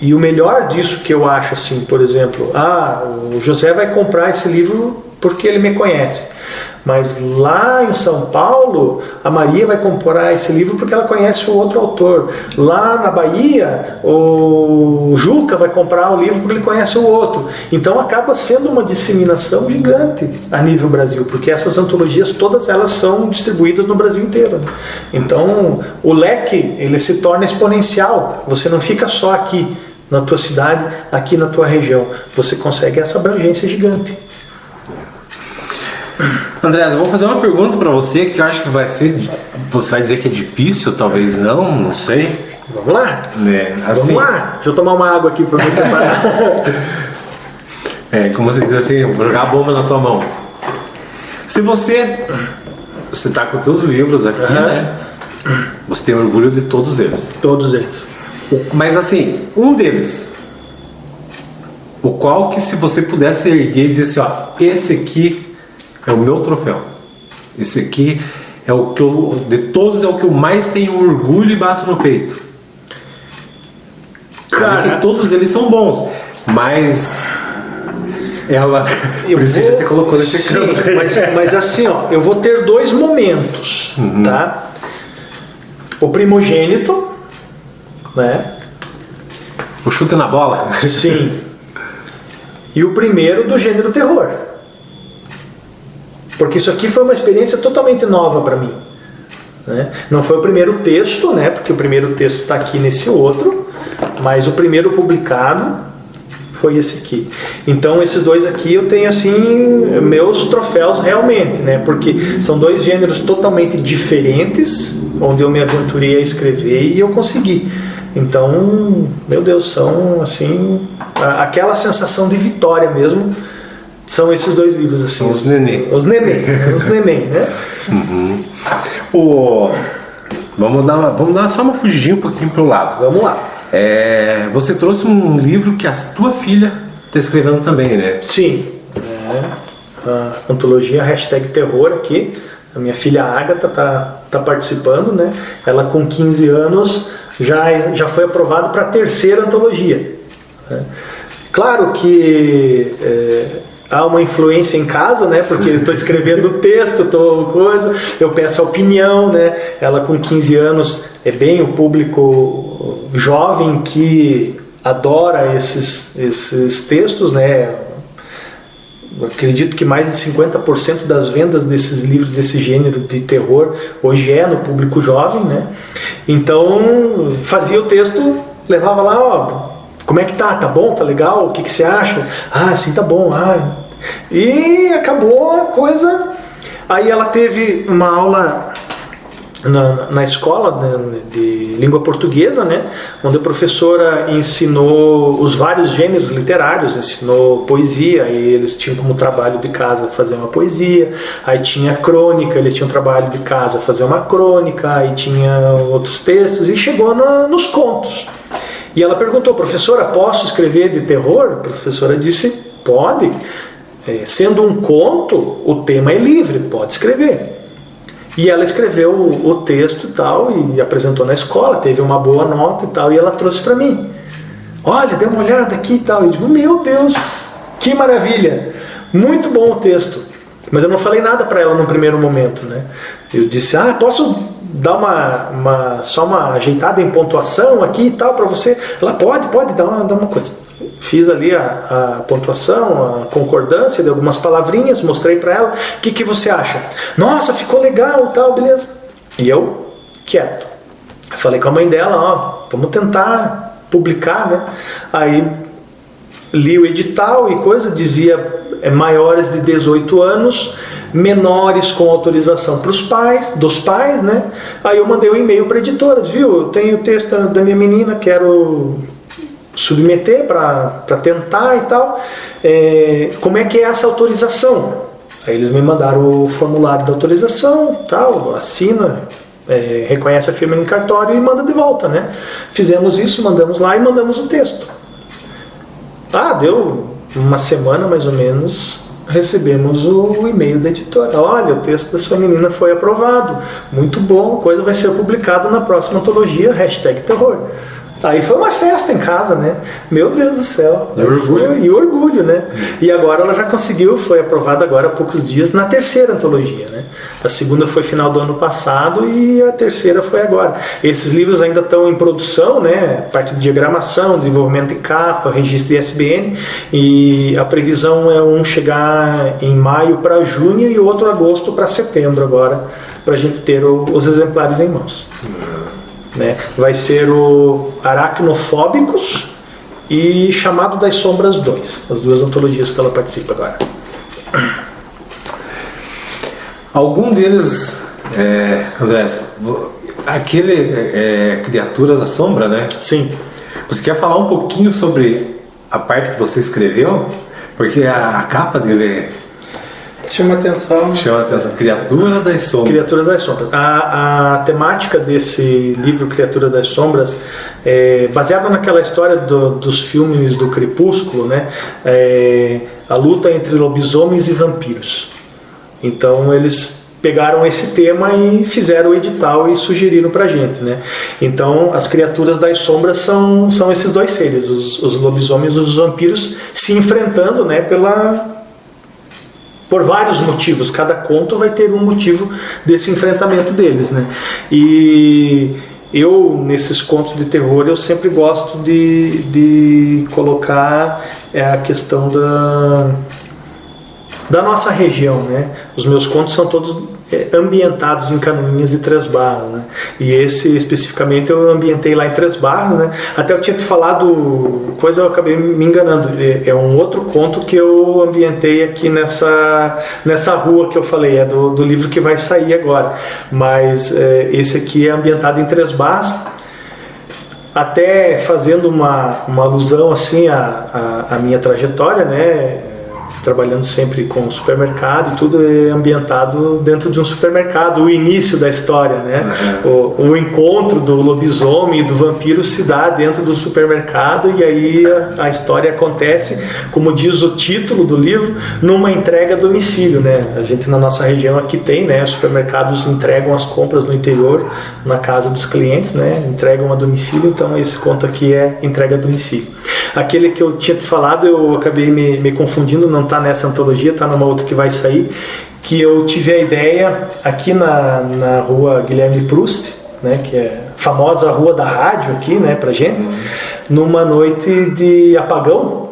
o melhor disso que eu acho, assim, por exemplo, o José vai comprar esse livro porque ele me conhece. Mas lá em São Paulo, a Maria vai comprar esse livro porque ela conhece o outro autor. Lá na Bahia, o Juca vai comprar o livro porque ele conhece o outro. Então acaba sendo uma disseminação gigante a nível Brasil, porque essas antologias, todas elas são distribuídas no Brasil inteiro. Então o leque, ele se torna exponencial. Você não fica só aqui na tua cidade, aqui na tua região. Você consegue essa abrangência gigante. Andrés, eu vou fazer uma pergunta para você que eu acho que vai ser... Você vai dizer que é difícil, talvez não sei. Vamos lá? Assim, Vamos lá. Deixa eu tomar uma água aqui para me preparar. Como você diz assim, vou jogar a bomba na tua mão. Se você está com os teus livros aqui, né? Você tem orgulho de todos eles. Todos eles. Mas assim, um deles, o qual que se você pudesse erguer e dizer assim, esse aqui é o meu troféu. Isso aqui é o que de todos é o que eu mais tenho orgulho e bato no peito? Cara, que todos eles são bons, mas ela, por isso que a gente colocou nesse canto. Mas assim, ó, eu vou ter dois momentos, tá? O primogênito, né? O chute na bola? Sim. E o primeiro do gênero terror. Porque isso aqui foi uma experiência totalmente nova para mim, né? Não foi o primeiro texto, né? Porque o primeiro texto está aqui nesse outro, mas o primeiro publicado foi esse aqui. Então esses dois aqui eu tenho assim meus troféus realmente, né? Porque são dois gêneros totalmente diferentes, onde eu me aventurei a escrever e eu consegui. Então, meu Deus, são assim aquela sensação de vitória mesmo. São esses dois livros assim. Os neném. Os neném, né? Vamos dar só uma fugidinha um pouquinho pro lado. Vamos lá. Você trouxe um livro que a tua filha está escrevendo também, né? Sim. A antologia #Terror aqui. A minha filha Agatha tá participando, né? Ela com 15 anos já foi aprovada para a 3ª antologia. Né? Claro que há uma influência em casa, né? Porque eu estou escrevendo o texto, eu peço a opinião, né? Ela com 15 anos é bem o público jovem que adora esses textos, né? Eu acredito que mais de 50% das vendas desses livros desse gênero de terror hoje é no público jovem, né? Então fazia o texto, levava lá, ó, como é que tá? Tá bom? Tá legal? O que você acha? Ah, sim, tá bom. E acabou a coisa. Aí ela teve uma aula na escola, né, de língua portuguesa, né, onde a professora ensinou os vários gêneros literários, ensinou poesia, e eles tinham como trabalho de casa fazer uma poesia, aí tinha crônica, eles tinham trabalho de casa fazer uma crônica, aí tinha outros textos, e chegou nos contos. E ela perguntou: professora, posso escrever de terror? A professora disse: pode. Sendo um conto, o tema é livre, pode escrever. E ela escreveu o texto e tal, e apresentou na escola, teve uma boa nota e tal, e ela trouxe para mim. Olha, dê uma olhada aqui e tal. Eu digo: meu Deus, que maravilha, muito bom o texto. Mas eu não falei nada para ela no primeiro momento, né? Eu disse: posso dar só uma ajeitada em pontuação aqui e tal para você? Ela: pode dar uma coisa. Fiz ali a pontuação, a concordância de algumas palavrinhas, mostrei para ela. O que você acha? Nossa, ficou legal, tal, beleza. E eu, quieto. Falei com a mãe dela: vamos tentar publicar, né? Aí li o edital e coisa, dizia maiores de 18 anos, menores com autorização dos pais, né? Aí eu mandei um e-mail para a editora: viu, eu tenho o texto da minha menina, quero submeter para tentar e tal, como é que é essa autorização? Aí eles me mandaram o formulário da autorização, tal, assina, reconhece a firma em cartório e manda de volta, né? Fizemos isso, mandamos lá e mandamos o texto. Deu uma semana mais ou menos, recebemos o e-mail da editora: olha, o texto da sua menina foi aprovado, muito bom, a coisa vai ser publicada na próxima antologia #Terror. Aí foi uma festa em casa, né? Meu Deus do céu. E orgulho, né? E agora ela já conseguiu, foi aprovada agora há poucos dias na 3ª antologia, né? A segunda foi final do ano passado e a 3ª foi agora. Esses livros ainda estão em produção, né? Parte de diagramação, desenvolvimento de capa, registro de ISBN, e a previsão é um chegar em maio para junho e outro agosto para setembro agora, para a gente ter os exemplares em mãos. Né? Vai ser o Aracnofóbicos e Chamado das Sombras 2, as duas antologias que ela participa agora. Algum deles, André, aquele Criaturas da Sombra, né? Sim. Você quer falar um pouquinho sobre a parte que você escreveu? Porque a capa dele chama atenção. Criatura das Sombras. Criatura das Sombras. A temática desse livro, Criatura das Sombras, é baseada naquela história dos filmes do Crepúsculo, né? A luta entre lobisomens e vampiros. Então eles pegaram esse tema e fizeram o edital e sugeriram pra gente, né? Então, as criaturas das sombras são esses dois seres, os lobisomens e os vampiros se enfrentando, né, por vários motivos. Cada conto vai ter um motivo desse enfrentamento deles, né? E eu, nesses contos de terror, eu sempre gosto de colocar a questão da nossa região, né? Os meus contos são todos ambientados em Canoinhas e Três Barras, né? E esse especificamente eu ambientei lá em Três Barras, né? Até eu tinha te falado coisa, eu acabei me enganando. É um outro conto que eu ambientei aqui nessa rua que eu falei, é do livro que vai sair agora. Mas esse aqui é ambientado em Três Barras, até fazendo uma alusão assim à minha trajetória, né? Trabalhando sempre com supermercado e tudo é ambientado dentro de um supermercado, o início da história, né? O encontro do lobisomem e do vampiro se dá dentro do supermercado e aí a história acontece, como diz o título do livro, numa entrega a domicílio, né? A gente na nossa região aqui tem, né? Os supermercados entregam as compras no interior, na casa dos clientes, né? Entregam a domicílio, então esse conto aqui é entrega a domicílio. Aquele que eu tinha te falado, eu acabei me confundindo, não está nessa antologia, está numa outra que vai sair, que eu tive a ideia aqui na rua Guilherme Proust, né, que é a famosa rua da rádio aqui, né, pra gente, numa noite de apagão,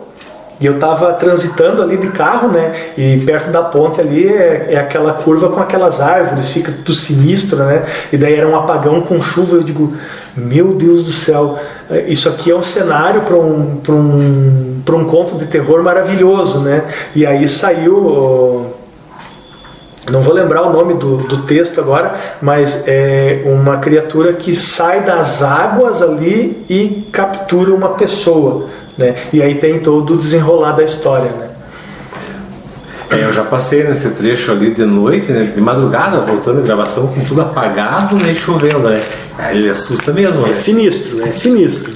e eu estava transitando ali de carro, né, e perto da ponte ali é aquela curva com aquelas árvores, fica tudo sinistro, né, e daí era um apagão com chuva, eu digo, meu Deus do céu, isso aqui é um cenário para um conto de terror maravilhoso, né? E aí saiu, não vou lembrar o nome do texto agora, mas é uma criatura que sai das águas ali e captura uma pessoa, né? E aí tem todo o desenrolar da história, né? Eu já passei nesse trecho ali de noite, né, de madrugada, voltando a gravação com tudo apagado, né, e chovendo, né? Aí ele assusta mesmo, né? É sinistro, né? Sinistro.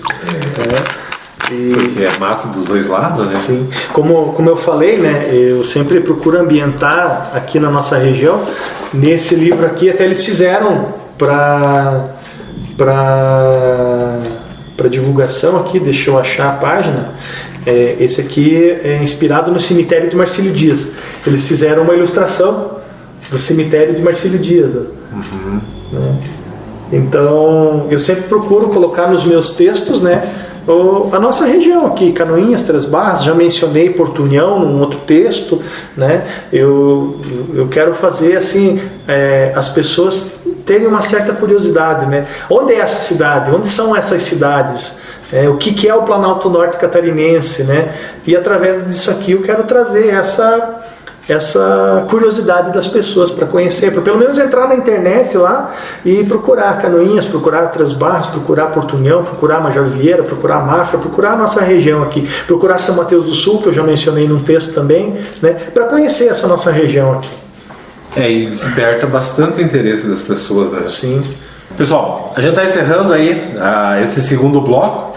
Porque é mato dos dois lados, né? Sim. Como eu falei, né, eu sempre procuro ambientar aqui na nossa região. Nesse livro aqui, até eles fizeram para divulgação aqui, deixa eu achar a página. Esse aqui é inspirado no cemitério de Marcílio Dias. Eles fizeram uma ilustração do cemitério de Marcílio Dias. Né? Então, eu sempre procuro colocar nos meus textos, né, a nossa região aqui, Canoinhas, Três Barras, já mencionei Porto União num outro texto, né? Eu quero fazer assim, as pessoas terem uma certa curiosidade, né? Onde é essa cidade? Onde são essas cidades? O que é o Planalto Norte Catarinense, né? E através disso aqui eu quero trazer essa curiosidade das pessoas para conhecer, para pelo menos entrar na internet lá e procurar Canoinhas, procurar Três Barras, procurar Porto União, procurar Major Vieira, procurar Mafra, procurar a nossa região aqui, procurar São Mateus do Sul, que eu já mencionei num texto também, né? Para conhecer essa nossa região aqui. E desperta bastante o interesse das pessoas, né? Sim. Pessoal, a gente está encerrando aí esse segundo bloco.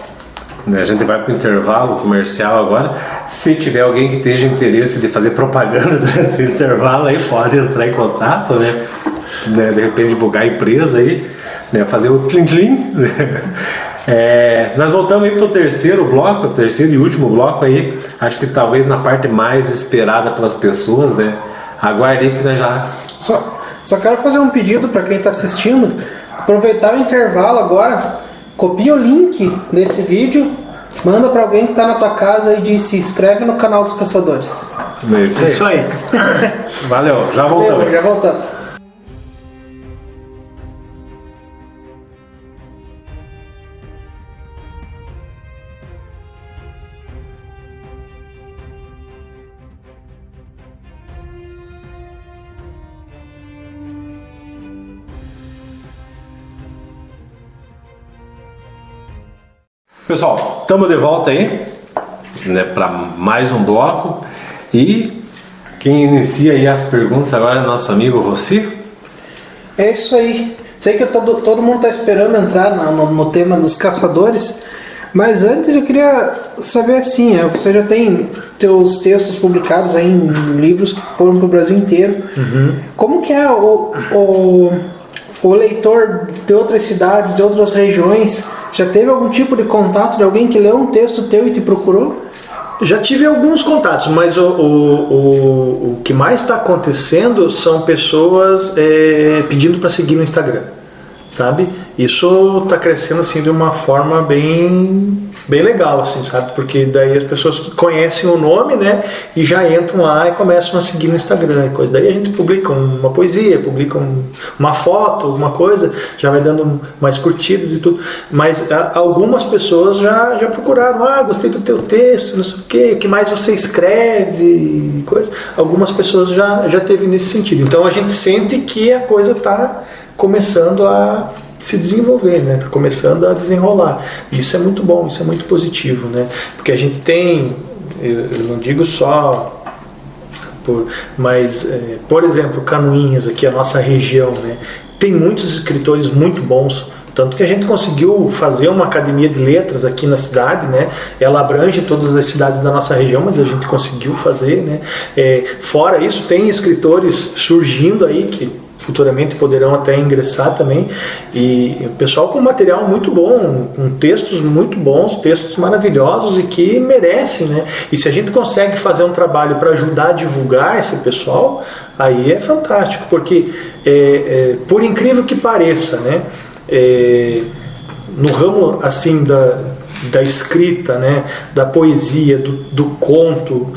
A gente vai para o intervalo comercial agora. Se tiver alguém que esteja interesse de fazer propaganda durante esse intervalo, aí pode entrar em contato, né? De repente divulgar a empresa aí, né? Fazer o clean. Nós voltamos aí para o terceiro bloco, o terceiro e último bloco aí. Acho que talvez na parte mais esperada pelas pessoas, né? Aguarde aí que nós já... Só quero fazer um pedido para quem está assistindo. Aproveitar o intervalo agora. Copia o link desse vídeo, manda para alguém que está na tua casa e diz: se inscreve no canal dos Caçadores. É isso aí. Valeu, já voltamos. Já voltamos. Pessoal, estamos de volta aí, né, para mais um bloco. E quem inicia aí as perguntas agora é nosso amigo Rossi. É isso aí. Sei que todo mundo está esperando entrar no tema dos caçadores, Mas antes eu queria saber assim, você já tem teus textos publicados aí em livros que foram para o Brasil inteiro. Como que é o leitor de outras cidades, de outras regiões? Já teve algum tipo de contato de alguém que leu um texto teu e te procurou? Já tive alguns contatos, mas o que mais está acontecendo são pessoas pedindo para seguir no Instagram, sabe? Isso está crescendo assim de uma forma bem legal, assim, sabe? Porque daí as pessoas conhecem o nome, né? E já entram lá e começam a seguir no Instagram e coisa. Daí a gente publica uma poesia, publica uma foto, alguma coisa, já vai dando mais curtidas e tudo. Mas algumas pessoas já procuraram, gostei do teu texto, não sei o que mais você escreve e coisa. Algumas pessoas já teve nesse sentido. Então a gente sente que a coisa está começando a se desenvolver, né? Tá começando a desenrolar. Isso é muito bom, isso é muito positivo, né? Porque a gente tem, eu não digo só mas, por exemplo, Canoinhas, aqui a nossa região, né? Tem muitos escritores muito bons, tanto que a gente conseguiu fazer uma academia de letras aqui na cidade, né? Ela abrange todas as cidades da nossa região, mas a gente conseguiu fazer, né? Fora isso, tem escritores surgindo aí que futuramente poderão até ingressar também, e o pessoal com material muito bom, com textos muito bons, textos maravilhosos e que merecem, né? E se a gente consegue fazer um trabalho para ajudar a divulgar esse pessoal, aí é fantástico, porque por incrível que pareça, né? No ramo assim da escrita, né, da poesia, do conto,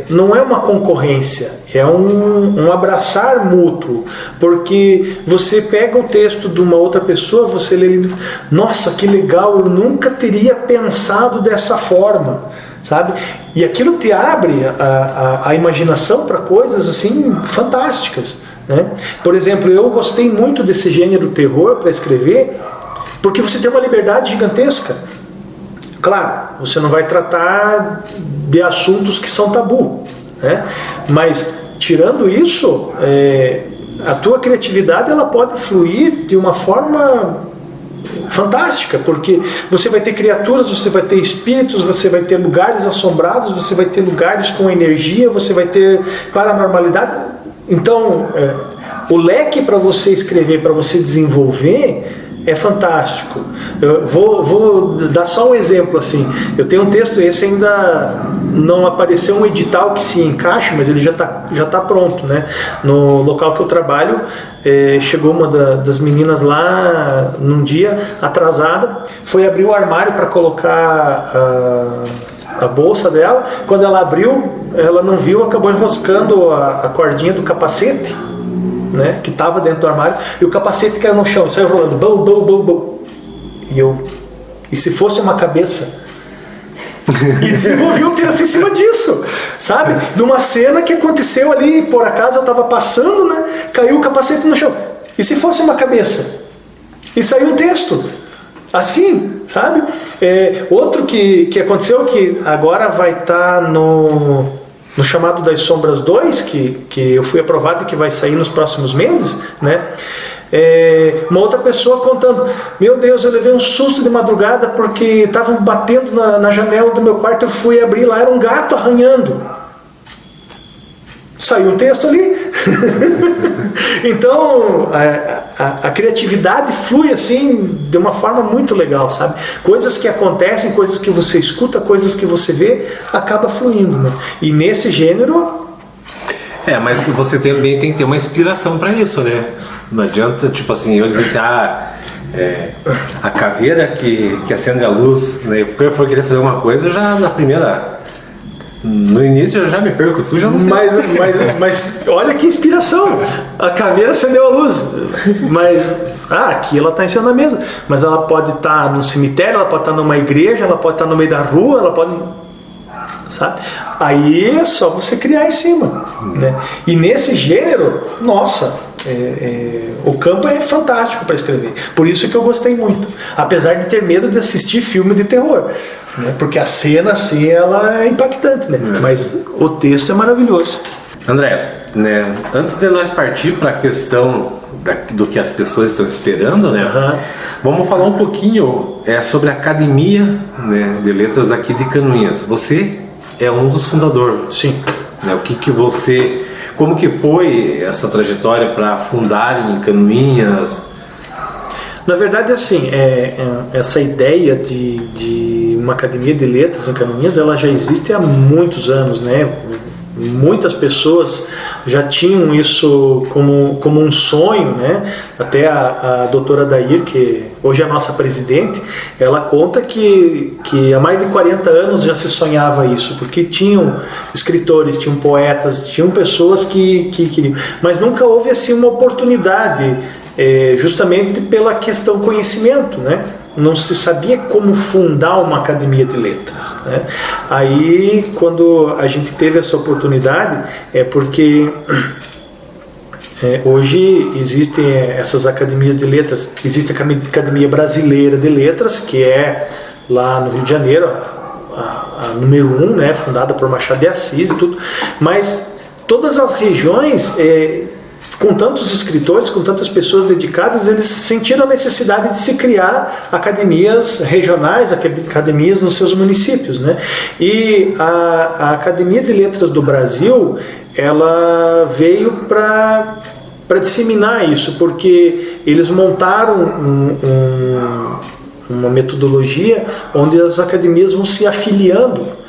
não é uma concorrência, é um abraçar mútuo, porque você pega o texto de uma outra pessoa, você lê, nossa, que legal, eu nunca teria pensado dessa forma, sabe? E aquilo te abre a imaginação para coisas assim fantásticas, né? Por exemplo, eu gostei muito desse gênero terror para escrever, porque você tem uma liberdade gigantesca. Claro, você não vai tratar de assuntos que são tabu, né? Mas tirando isso, a tua criatividade ela pode fluir de uma forma fantástica, porque você vai ter criaturas, você vai ter espíritos, você vai ter lugares assombrados, você vai ter lugares com energia, você vai ter paranormalidade. Então, o leque para você escrever, para você desenvolver, é fantástico. Eu vou dar só um exemplo assim. Eu tenho um texto, esse ainda não apareceu um edital que se encaixe, mas ele já tá pronto, né? No local que eu trabalho, chegou uma das meninas lá num dia atrasada, foi abrir o armário para colocar a bolsa dela. Quando ela abriu, ela não viu, acabou enroscando a cordinha do capacete, né, que estava dentro do armário, e o capacete caiu no chão e saiu rolando, bum, bum, bum, bum. E se fosse uma cabeça? E desenvolvi um texto em cima disso, sabe? De uma cena que aconteceu ali, por acaso eu estava passando, né, caiu o capacete no chão. E se fosse uma cabeça? E saiu um texto assim, sabe? Outro que aconteceu, que agora vai estar no chamado das Sombras 2, que eu fui aprovado e que vai sair nos próximos meses, né? Uma outra pessoa contando, meu Deus, eu levei um susto de madrugada porque estavam batendo na janela do meu quarto, eu fui abrir lá, era um gato arranhando. Saiu um texto ali. Então a criatividade flui assim de uma forma muito legal, sabe? Coisas que acontecem, coisas que você escuta, coisas que você vê, acaba fluindo, né? E nesse gênero... mas você também tem que ter uma inspiração para isso, né? Não adianta, tipo assim, eu dizer assim, a caveira que acende a luz, né? Porque eu for querer fazer uma coisa, já na primeira... No início eu já me perco, tu já não sei. Mas olha que inspiração! A caveira acendeu a luz, mas aqui ela está em cima da mesa, mas ela pode estar no cemitério, ela pode estar numa igreja, ela pode estar no meio da rua, ela pode, sabe? Aí é só você criar em cima, né? E nesse gênero, nossa, o campo é fantástico para escrever. Por isso que eu gostei muito, apesar de ter medo de assistir filme de terror, né? Porque a cena assim, ela é impactante, né? Mas o texto é maravilhoso. André, né, antes de nós partir para a questão do que as pessoas estão esperando, né? Vamos falar um pouquinho sobre a Academia, né, de Letras aqui de Canoinhas. Você é um dos fundadores. Sim. Né, como que foi essa trajetória para fundar em Canoinhas? Na verdade, assim, essa ideia de uma academia de letras em Canoinhas, ela já existe há muitos anos, né? Muitas pessoas já tinham isso como um sonho, né? Até a doutora Dair, que hoje é a nossa presidente, ela conta que há mais de 40 anos já se sonhava isso, porque tinham escritores, tinham poetas, tinham pessoas que queriam, mas nunca houve assim uma oportunidade, justamente pela questão conhecimento, né? Não se sabia como fundar uma academia de letras, né? Aí, quando a gente teve essa oportunidade, porque hoje existem essas academias de letras. Existe a Academia Brasileira de Letras, que é lá no Rio de Janeiro, a número 1, né? Fundada por Machado de Assis e tudo, mas todas as regiões, com tantos escritores, com tantas pessoas dedicadas, eles sentiram a necessidade de se criar academias regionais, academias nos seus municípios, né? E a Academia de Letras do Brasil, ela veio para disseminar isso, porque eles montaram uma metodologia onde as academias vão se afiliando.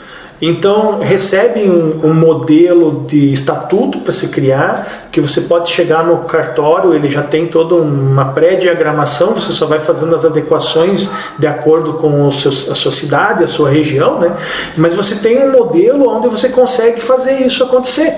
Então, recebem um modelo de estatuto para se criar, que você pode chegar no cartório, ele já tem toda uma pré-diagramação, você só vai fazendo as adequações de acordo com a sua cidade, a sua região, né? Mas você tem um modelo onde você consegue fazer isso acontecer,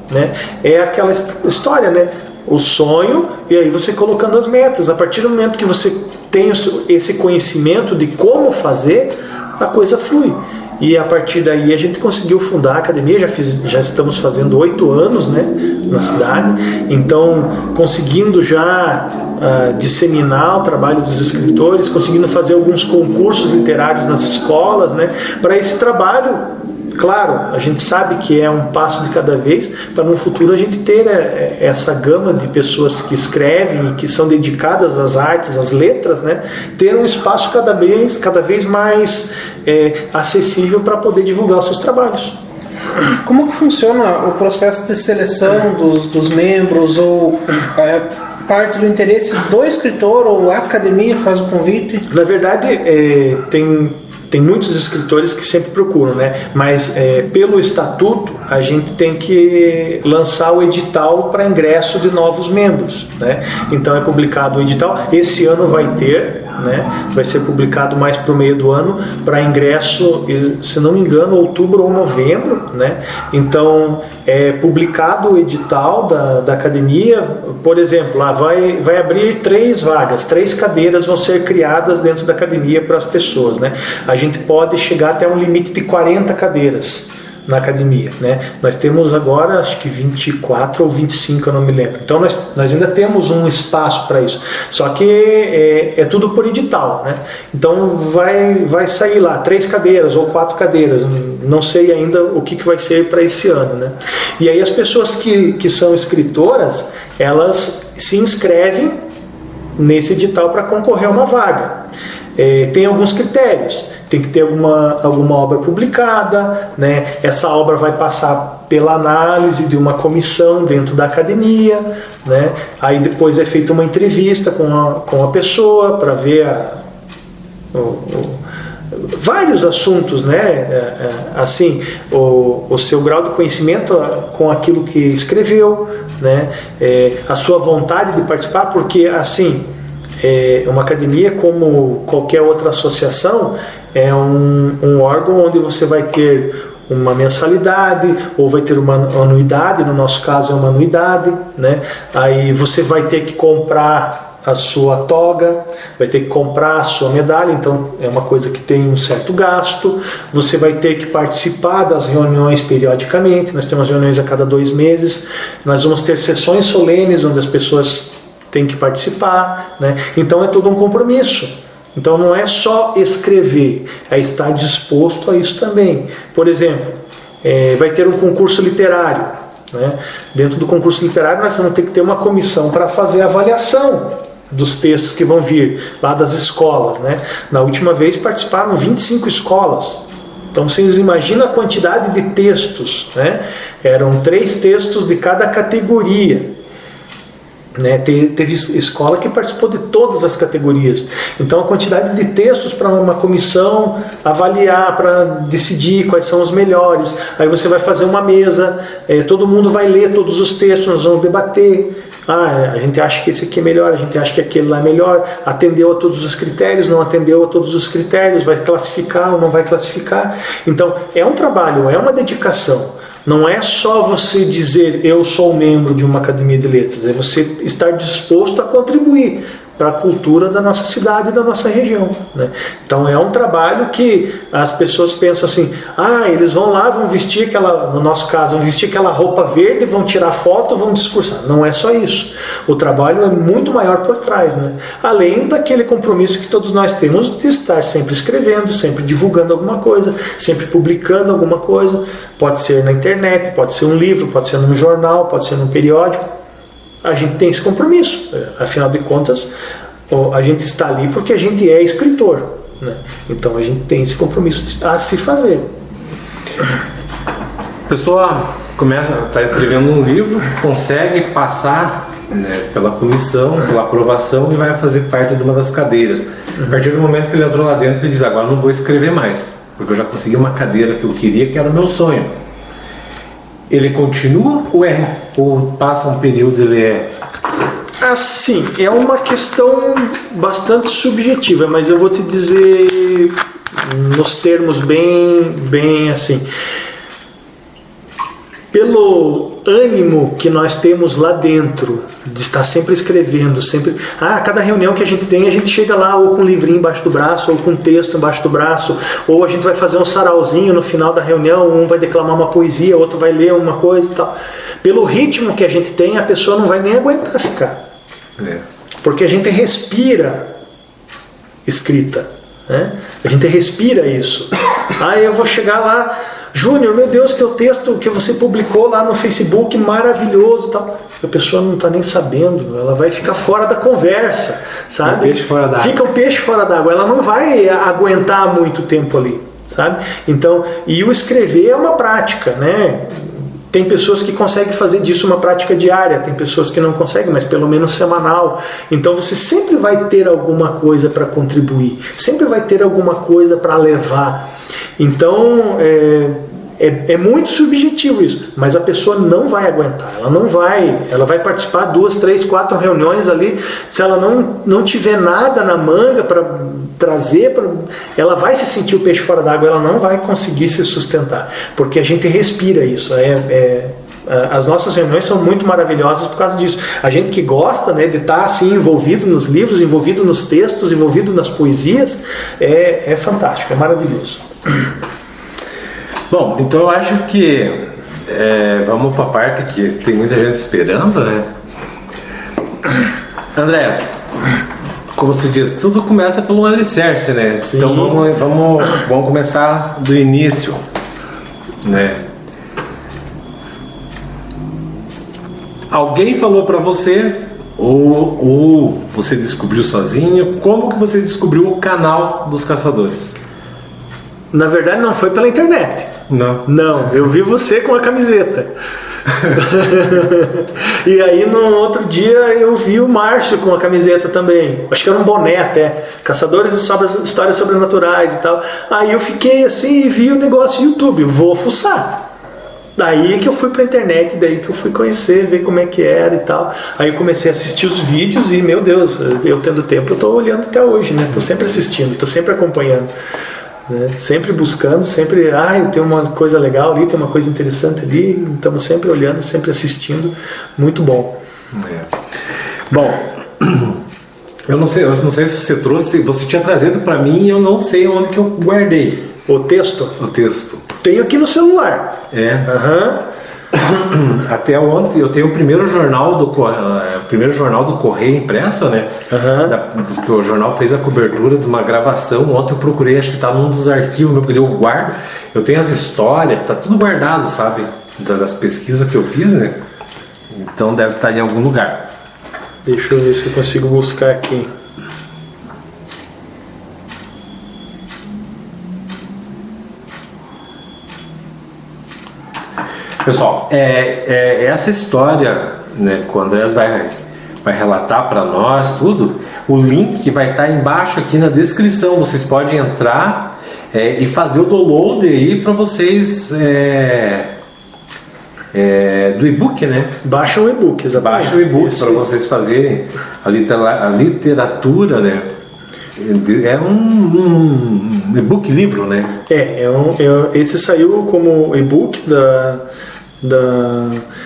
né? É aquela história, né? O sonho, e aí você colocando as metas. A partir do momento que você tem esse conhecimento de como fazer, a coisa flui. E a partir daí a gente conseguiu fundar a academia, já estamos fazendo 8 anos, né, na cidade, então conseguindo já disseminar o trabalho dos escritores, conseguindo fazer alguns concursos literários nas escolas, né, para esse trabalho. Claro, a gente sabe que é um passo de cada vez, para no futuro a gente ter essa gama de pessoas que escrevem e que são dedicadas às artes, às letras, né? Ter um espaço cada vez mais acessível para poder divulgar os seus trabalhos. Como que funciona o processo de seleção dos membros, ou parte do interesse do escritor, ou a academia faz o convite? Na verdade, tem muitos escritores que sempre procuram, né? Mas pelo estatuto a gente tem que lançar o edital para ingresso de novos membros, né? Então é publicado o edital. Esse ano vai ter, né? Vai ser publicado mais para o meio do ano para ingresso, se não me engano, outubro ou novembro, né? Então é publicado o edital da academia. Por exemplo, lá vai abrir 3 vagas, 3 cadeiras vão ser criadas dentro da academia para as pessoas, né? A gente pode chegar até um limite de 40 cadeiras na academia, né? Nós temos agora, acho que 24 ou 25, eu não me lembro. Então nós ainda temos um espaço para isso. Só que é tudo por edital, né? Então vai sair lá 3 cadeiras ou 4 cadeiras. Não sei ainda o que vai ser para esse ano, né? E aí as pessoas que são escritoras, elas se inscrevem nesse edital para concorrer a uma vaga. Tem alguns critérios. Tem que ter alguma obra publicada, né? Essa obra vai passar pela análise de uma comissão dentro da academia, né? Aí depois é feita uma entrevista com a pessoa para ver vários assuntos, né? Assim, o seu grau de conhecimento com aquilo que escreveu, né? A sua vontade de participar, porque assim, uma academia, como qualquer outra associação, é um órgão onde você vai ter uma mensalidade ou vai ter uma anuidade. No nosso caso é uma anuidade, né? Aí você vai ter que comprar a sua toga, vai ter que comprar a sua medalha, então é uma coisa que tem um certo gasto. Você vai ter que participar das reuniões periodicamente. Nós temos reuniões a cada 2 meses. Nós vamos ter sessões solenes onde as pessoas têm que participar, né? Então é todo um compromisso. Então não é só escrever, é estar disposto a isso também. Por exemplo, vai ter um concurso literário, né? Dentro do concurso literário nós vamos ter que ter uma comissão para fazer a avaliação dos textos que vão vir lá das escolas, né? Na última vez participaram 25 escolas. Então vocês imaginam a quantidade de textos, né? Eram 3 textos de cada categoria. Né? Teve escola que participou de todas as categorias. Então a quantidade de textos para uma comissão avaliar, para decidir quais são os melhores. Aí você vai fazer uma mesa, todo mundo vai ler todos os textos, nós vamos debater. A gente acha que esse aqui é melhor, a gente acha que aquele lá é melhor, atendeu a todos os critérios, não atendeu a todos os critérios, vai classificar ou não vai classificar. Então é um trabalho, é uma dedicação. Não é só você dizer eu sou membro de uma academia de letras, é você estar disposto a contribuir para a cultura da nossa cidade e da nossa região, né? Então é um trabalho que as pessoas pensam assim, eles vão lá, vão vestir aquela, no nosso caso, vão vestir aquela roupa verde, vão tirar foto, vão discursar. Não é só isso. O trabalho é muito maior por trás, né? Além daquele compromisso que todos nós temos de estar sempre escrevendo, sempre divulgando alguma coisa, sempre publicando alguma coisa. Pode ser na internet, pode ser um livro, pode ser num jornal, pode ser num periódico. A gente tem esse compromisso. Afinal de contas, a gente está ali porque a gente é escritor, né? Então a gente tem esse compromisso a se fazer. A pessoa está escrevendo um livro, consegue passar, né, pela comissão, pela aprovação e vai fazer parte de uma das cadeiras. A partir do momento que ele entrou lá dentro, ele diz, agora não vou escrever mais, porque eu já consegui uma cadeira que eu queria, que era o meu sonho. Ele continua ou passa um período ele é... Assim, é uma questão bastante subjetiva, mas eu vou te dizer nos termos bem assim. Pelo ânimo que nós temos lá dentro, de estar sempre escrevendo, sempre... cada reunião que a gente tem, a gente chega lá ou com um livrinho embaixo do braço, ou com um texto embaixo do braço, ou a gente vai fazer um sarauzinho no final da reunião, um vai declamar uma poesia, outro vai ler uma coisa e tal. Pelo ritmo que a gente tem, a pessoa não vai nem aguentar ficar. Porque a gente respira escrita, né? A gente respira isso. Eu vou chegar lá, Júnior, meu Deus, teu texto que você publicou lá no Facebook, maravilhoso, tal. A pessoa não está nem sabendo, ela vai ficar fora da conversa, sabe? Fica o peixe fora d'água, ela não vai aguentar muito tempo ali, sabe? Então, e o escrever é uma prática, né? Tem pessoas que conseguem fazer disso uma prática diária, tem pessoas que não conseguem, mas pelo menos semanal. Então você sempre vai ter alguma coisa para contribuir, sempre vai ter alguma coisa para levar. Então é muito subjetivo isso, mas a pessoa não vai aguentar, ela vai participar 2, 3, 4 reuniões ali, se ela não tiver nada na manga para trazer, ela vai se sentir o peixe fora d'água, ela não vai conseguir se sustentar, porque a gente respira isso. As nossas reuniões são muito maravilhosas por causa disso. A gente que gosta, né, de estar assim envolvido nos livros, envolvido nos textos, envolvido nas poesias, é fantástico, é maravilhoso. Bom, então eu acho que vamos para a parte que tem muita gente esperando, né? Andrés, como se diz, tudo começa pelo alicerce, né? Sim. Então vamos começar do início, né? Alguém falou para você ou você descobriu sozinho? Como que você descobriu o canal dos Caçadores? Na verdade não foi pela internet. Não, eu vi você com a camiseta. E aí no outro dia eu vi o Márcio com a camiseta também. Acho que era um boné até. Caçadores e Histórias Sobrenaturais e tal. Aí eu fiquei assim e vi o negócio no YouTube. Vou fuçar. Daí que eu fui pra internet, daí que eu fui conhecer, ver como é que era e tal. Aí eu comecei a assistir os vídeos e, meu Deus, eu tendo tempo, eu tô olhando até hoje, né? Tô sempre assistindo, tô sempre acompanhando, né? Sempre buscando, sempre, tem uma coisa legal ali, tem uma coisa interessante ali, estamos sempre olhando, sempre assistindo, muito bom. Bom, eu não sei se você trouxe, você tinha trazido para mim e eu não sei onde que eu guardei. O texto? O texto. Tenho aqui no celular. Até ontem eu tenho o primeiro jornal do Correio impresso, né? Que o jornal fez a cobertura de uma gravação. Ontem eu procurei, acho que está num dos arquivos, porque eu guardo. Eu tenho as histórias, tá tudo guardado, sabe? Das pesquisas que eu fiz, né? Então deve estar em algum lugar. Deixa eu ver se eu consigo buscar aqui. Pessoal, essa história, né, que o Andrés vai relatar para nós tudo, o link vai estar embaixo aqui na descrição. Vocês podem entrar e fazer o download aí para vocês do e-book, né? Baixa o e-book, exatamente. Baixa o e-book para vocês fazerem a literatura, né? É um e-book livro, né? Esse saiu como e-book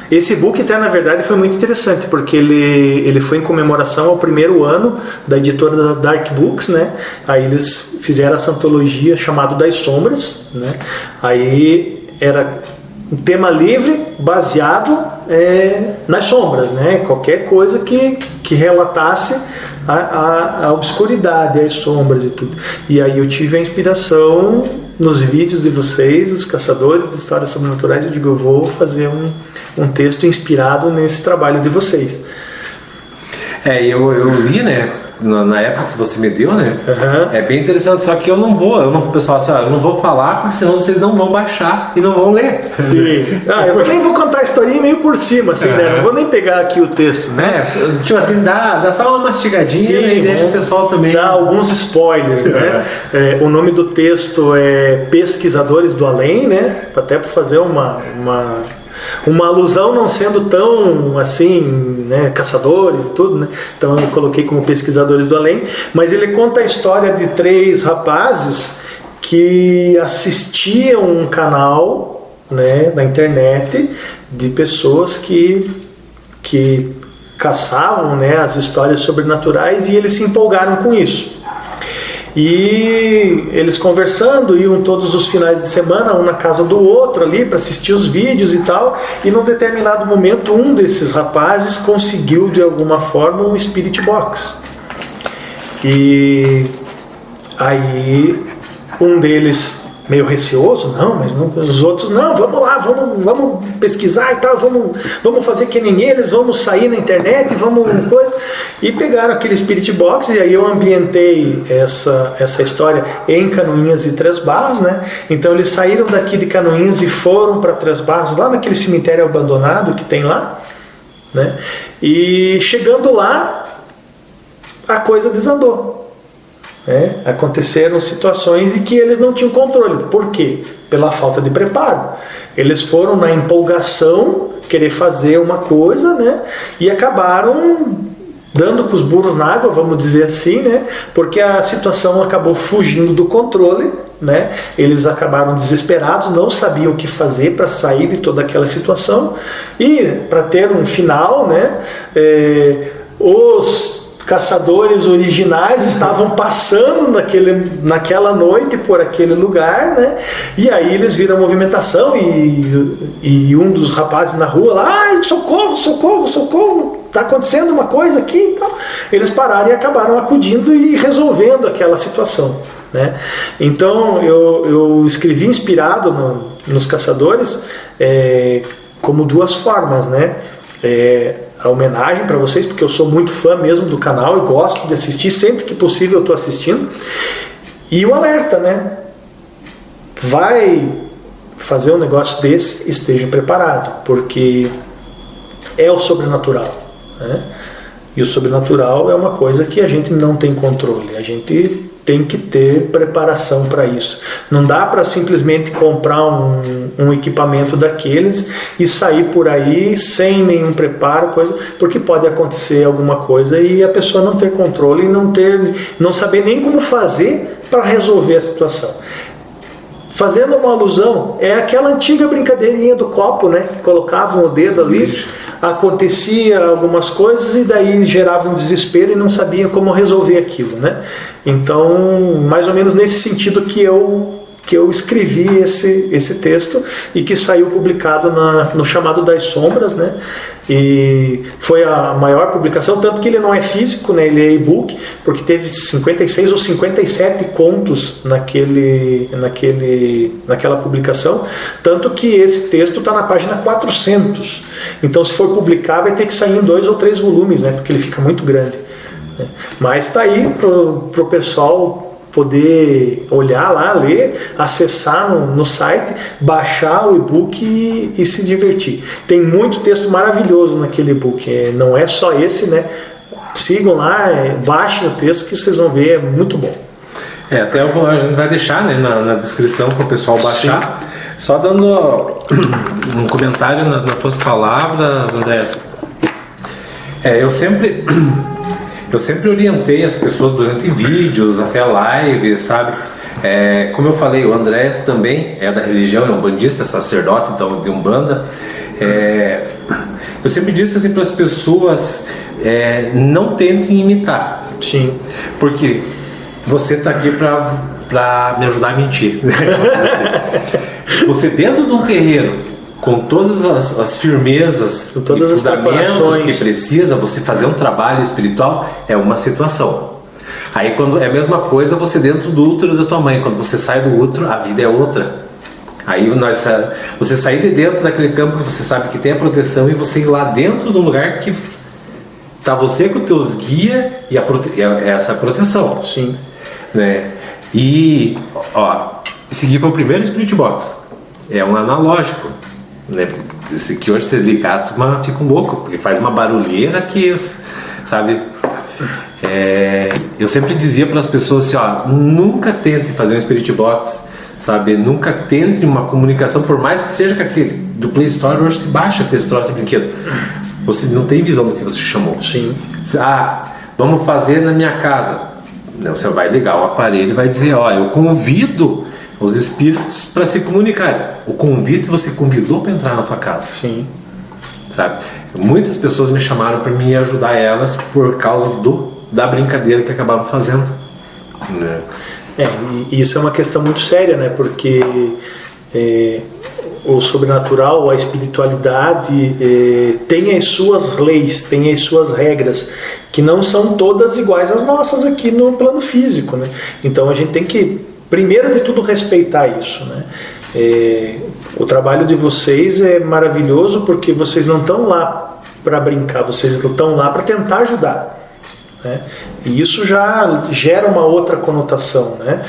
Esse e-book até, na verdade, foi muito interessante, porque ele foi em comemoração ao primeiro ano da editora da Dark Books, né? Aí eles fizeram essa antologia chamada Das Sombras, né? Aí era um tema livre baseado nas sombras, né? Qualquer coisa que relatasse a obscuridade, as sombras e tudo. E aí eu tive a inspiração nos vídeos de vocês, os caçadores de histórias sobrenaturais. Eu digo, eu vou fazer um texto inspirado nesse trabalho de vocês. Eu li, né, na época que você me deu, né? Uhum. É bem interessante, só que eu não pessoal, assim, eu não vou falar, porque senão vocês não vão baixar e não vão ler. Sim. Eu também vou contar a historinha meio por cima, assim, né? Não vou nem pegar aqui o texto, né? Tipo assim, dá só uma mastigadinha. Sim, e deixa o pessoal também dar alguns spoilers, né? O nome do texto é Pesquisadores do Além, né? Até para fazer uma alusão, não sendo tão assim, né, caçadores e tudo, né? Então eu coloquei como Pesquisadores do Além, mas ele conta a história de 3 rapazes que assistiam um canal, né, na internet de pessoas que caçavam, né, as histórias sobrenaturais, e eles se empolgaram com isso. E eles conversando, iam todos os finais de semana, um na casa do outro ali, para assistir os vídeos e tal. E num determinado momento, um desses rapazes conseguiu de alguma forma um Spirit Box. E aí um deles, meio receoso, não, mas não, os outros, não, vamos lá, vamos pesquisar e tal, vamos fazer que nem eles, vamos sair na internet, vamos coisa. E pegaram aquele Spirit Box, e aí eu ambientei essa história em Canoinhas e Três Barras, né? Então eles saíram daqui de Canoinhas e foram para Três Barras, lá naquele cemitério abandonado que tem lá, né? E chegando lá, a coisa desandou. Aconteceram situações em que eles não tinham controle. Por quê? Pela falta de preparo. Eles foram na empolgação, querer fazer uma coisa, né? E acabaram dando com os burros na água, vamos dizer assim, né? Porque a situação acabou fugindo do controle, né? Eles acabaram desesperados, não sabiam o que fazer para sair de toda aquela situação. E para ter um final, né? Os caçadores originais estavam passando naquela noite por aquele lugar, né? E aí eles viram a movimentação e um dos rapazes na rua lá, ai, socorro, socorro, socorro, está acontecendo uma coisa aqui e tal. Eles pararam e acabaram acudindo e resolvendo aquela situação, né? Então eu escrevi inspirado nos caçadores como 2 formas, né? A homenagem para vocês, porque eu sou muito fã mesmo do canal e gosto de assistir, sempre que possível eu estou assistindo. E o alerta, né? Vai fazer um negócio desse, esteja preparado, porque é o sobrenatural, né? E o sobrenatural é uma coisa que a gente não tem controle, a gente tem que ter preparação para isso. Não dá para simplesmente comprar um equipamento daqueles e sair por aí sem nenhum preparo, coisa, porque pode acontecer alguma coisa e a pessoa não ter controle e não saber nem como fazer para resolver a situação. Fazendo uma alusão, é aquela antiga brincadeirinha do copo, né? Que colocavam o dedo ali, acontecia algumas coisas e daí gerava um desespero e não sabiam como resolver aquilo, né? Então, mais ou menos nesse sentido que eu que eu escrevi esse texto e que saiu publicado no chamado Das Sombras, né? E foi a maior publicação, tanto que ele não é físico, né? Ele é e-book, porque teve 56 ou 57 contos naquela publicação, tanto que esse texto está na página 400. Então, se for publicar, vai ter que sair em 2 ou 3 volumes, né? Porque ele fica muito grande. Mas está aí para o pessoal poder olhar lá, ler, acessar no site, baixar o e-book e se divertir. Tem muito texto maravilhoso naquele e-book, não é só esse, né? Sigam lá, baixem o texto que vocês vão ver, é muito bom. Até a gente vai deixar, né, na descrição para o pessoal baixar. Sim. Só dando um comentário nas tuas palavras, Andrés. Eu sempre orientei as pessoas durante vídeos, até lives, sabe? Como eu falei, o Andrés também é da religião, é um bandista, sacerdote, então de Umbanda. Eu sempre disse assim para as pessoas, não tentem imitar. Sim. Porque você está aqui para me ajudar a mentir. Você dentro de um terreiro, com todas as firmezas, com todas as fundamentos que precisa, você fazer um trabalho espiritual é uma situação. Aí quando é a mesma coisa você dentro do útero da tua mãe, quando você sai do útero, a vida é outra. Aí você sair de dentro daquele campo que você sabe que tem a proteção e você ir lá dentro de um lugar que tá você com os teus guias e essa proteção. Sim. Né? E esse aqui foi o primeiro Spirit Box. É um analógico. Né? Esse que hoje você ligar, a turma fica um louco, porque faz uma barulheira que, sabe? Eu sempre dizia para as pessoas assim, nunca tente fazer um Spirit Box, sabe? Nunca tente uma comunicação, por mais que seja com aquele do Play Store, hoje se baixa aquele troço de brinquedo. Você não tem visão do que você chamou. Sim. Vamos fazer na minha casa. Você vai ligar o aparelho e vai dizer, eu convido os espíritos para se comunicar. O convite você convidou para entrar na tua casa. Sim. Sabe? Muitas pessoas me chamaram para me ajudar elas por causa da brincadeira que acabavam fazendo. Né? E isso é uma questão muito séria, né? Porque o sobrenatural, a espiritualidade tem as suas leis, tem as suas regras, que não são todas iguais às nossas aqui no plano físico, né? Então a gente tem que, primeiro de tudo, respeitar isso, né? O trabalho de vocês é maravilhoso porque vocês não estão lá para brincar, vocês estão lá para tentar ajudar, né? E isso já gera uma outra conotação, né?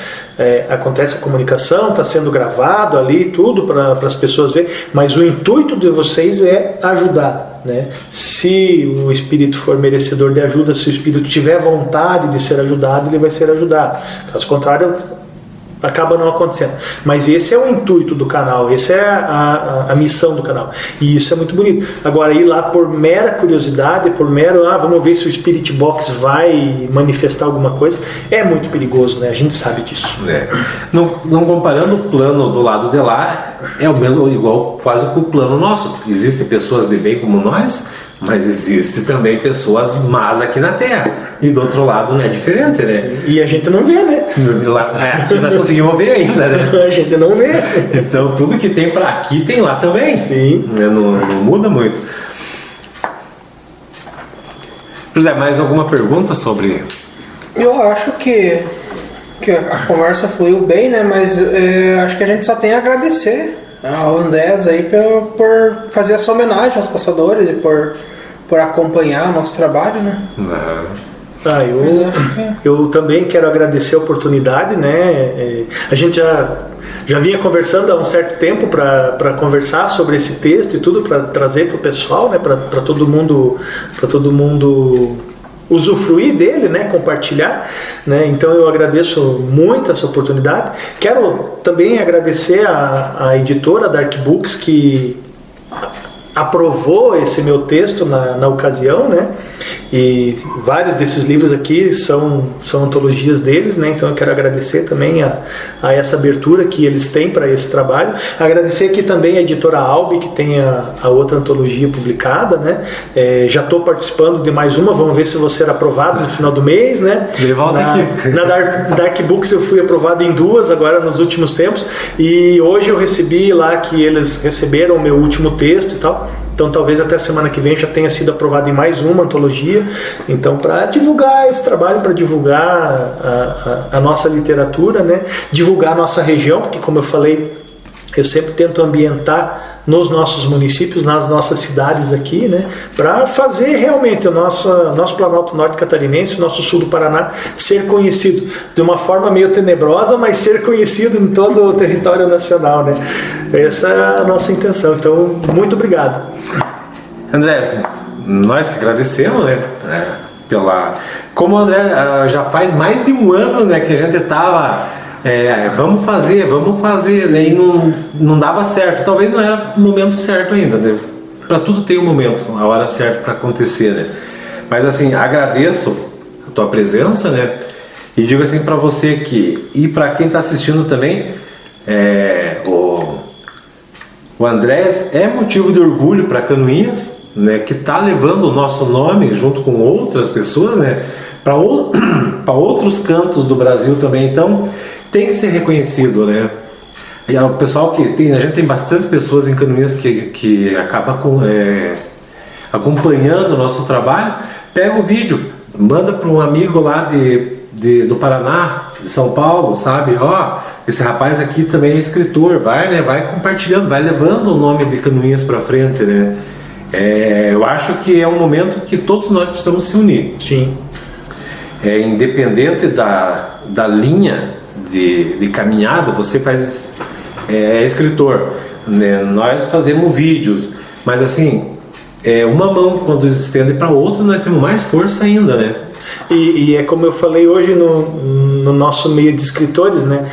Acontece a comunicação, está sendo gravado ali, tudo para as pessoas verem, mas o intuito de vocês é ajudar, né? Se o espírito for merecedor de ajuda, se o espírito tiver vontade de ser ajudado, ele vai ser ajudado. Caso contrário, acaba não acontecendo. Mas esse é o intuito do canal, essa é a missão do canal. E isso é muito bonito. Agora, ir lá por mera curiosidade, por mero, vamos ver se o Spirit Box vai manifestar alguma coisa, é muito perigoso, né? A gente sabe disso. Não comparando o plano do lado de lá, é o mesmo, igual quase com o plano nosso. Existem pessoas de bem como nós, mas existem também pessoas más aqui na Terra. E do outro lado não é diferente, né? Sim. E a gente não vê, né? Aqui nós conseguimos ver ainda, né? A gente não vê. Então tudo que tem pra aqui tem lá também. Sim. Não muda muito. José, mais alguma pergunta sobre... Eu acho que a conversa fluiu bem, né? Mas acho que a gente só tem a agradecer ao Andrés aí por fazer essa homenagem aos caçadores e por acompanhar o nosso trabalho, né? Eu também quero agradecer a oportunidade, né? A gente já vinha conversando há um certo tempo para conversar sobre esse texto e tudo, para trazer para o pessoal, né? Para todo mundo usufruir dele, né? Compartilhar, né? Então eu agradeço muito essa oportunidade. Quero também agradecer a editora Dark Books, que aprovou esse meu texto na ocasião, né? E vários desses livros aqui são antologias deles, né? Então eu quero agradecer também a essa abertura que eles têm para esse trabalho. Agradecer aqui também a editora Albi, que tem a outra antologia publicada, né? Já estou participando de mais uma, vamos ver se vou ser aprovado no final do mês, né? Na Dark Books eu fui aprovado em 2 agora nos últimos tempos, e hoje eu recebi lá que eles receberam o meu último texto e tal. Então talvez até a semana que vem já tenha sido aprovado em mais uma antologia. Então, para divulgar esse trabalho, para divulgar a nossa literatura, né? Divulgar a nossa região, porque como eu falei, eu sempre tento ambientar nos nossos municípios, nas nossas cidades aqui, né, para fazer realmente o nosso Planalto Norte Catarinense, o nosso sul do Paraná, ser conhecido de uma forma meio tenebrosa, mas ser conhecido em todo o território nacional, né? Essa é a nossa intenção. Então, muito obrigado. André, nós que agradecemos, né, como o André já faz mais de um ano, né, que a gente estava vamos fazer, né? E não dava certo, talvez não era o momento certo ainda, né? Para tudo tem um momento, a hora certa para acontecer, né? Mas assim, agradeço a tua presença, né? E digo assim para você e para quem está assistindo também, o Andrés é motivo de orgulho para Canoinhas, né? Que está levando o nosso nome junto com outras pessoas, né? Para outros cantos do Brasil também, então tem que ser reconhecido, né? E o pessoal a gente tem bastante pessoas em Canoinhas que acaba acompanhando o nosso trabalho, pega o vídeo, manda para um amigo lá do Paraná, de São Paulo, sabe? Esse rapaz aqui também é escritor, vai compartilhando, vai levando o nome de Canoinhas para frente, né? Eu acho que é um momento que todos nós precisamos se unir. Sim. Independente da linha de caminhada, você é escritor, né? Nós fazemos vídeos, mas assim, uma mão quando estende para outra, nós temos mais força ainda, né? E é como eu falei hoje no nosso meio de escritores, né?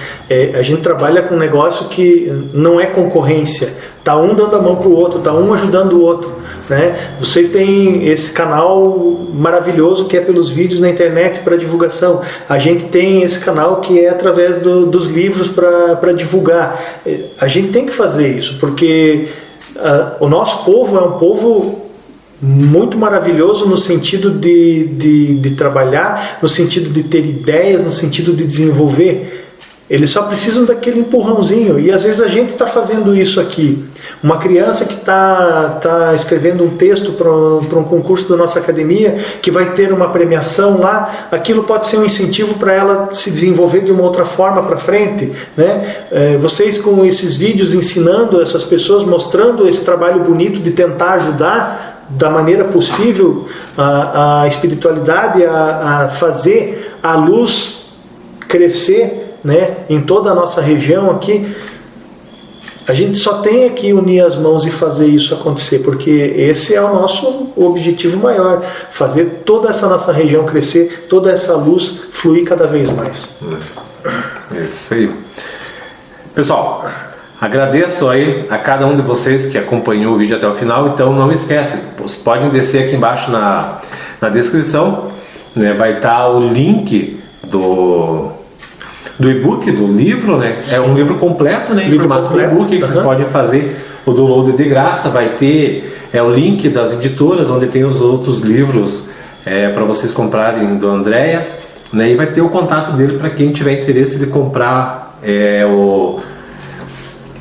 A gente trabalha com um negócio que não é concorrência, tá um dando a mão pro outro, tá um ajudando o outro, né? Vocês têm esse canal maravilhoso que é pelos vídeos na internet para divulgação. A gente tem esse canal que é através dos livros para divulgar. A gente tem que fazer isso, porque o nosso povo é um povo muito maravilhoso no sentido de trabalhar, no sentido de ter ideias, no sentido de desenvolver. Eles só precisam daquele empurrãozinho, e às vezes a gente está fazendo isso aqui. Uma criança que está escrevendo um texto para um concurso da nossa academia, que vai ter uma premiação lá, aquilo pode ser um incentivo para ela se desenvolver de uma outra forma para frente, né? Vocês com esses vídeos ensinando essas pessoas, mostrando esse trabalho bonito de tentar ajudar da maneira possível a espiritualidade, a fazer a luz crescer, né, em toda a nossa região aqui. A gente só tem que unir as mãos e fazer isso acontecer, porque esse é o nosso objetivo maior, fazer toda essa nossa região crescer, toda essa luz fluir cada vez mais. É isso aí. Pessoal, agradeço aí a cada um de vocês que acompanhou o vídeo até o final. Então não esquece, vocês podem descer aqui embaixo na descrição, né, vai estar o link do e-book, do livro, né? É um livro completo, né? Em formato de e-book, que vocês podem fazer o download de graça. Vai ter o link das editoras, onde tem os outros livros para vocês comprarem do Andréas, né? E vai ter o contato dele para quem tiver interesse de comprar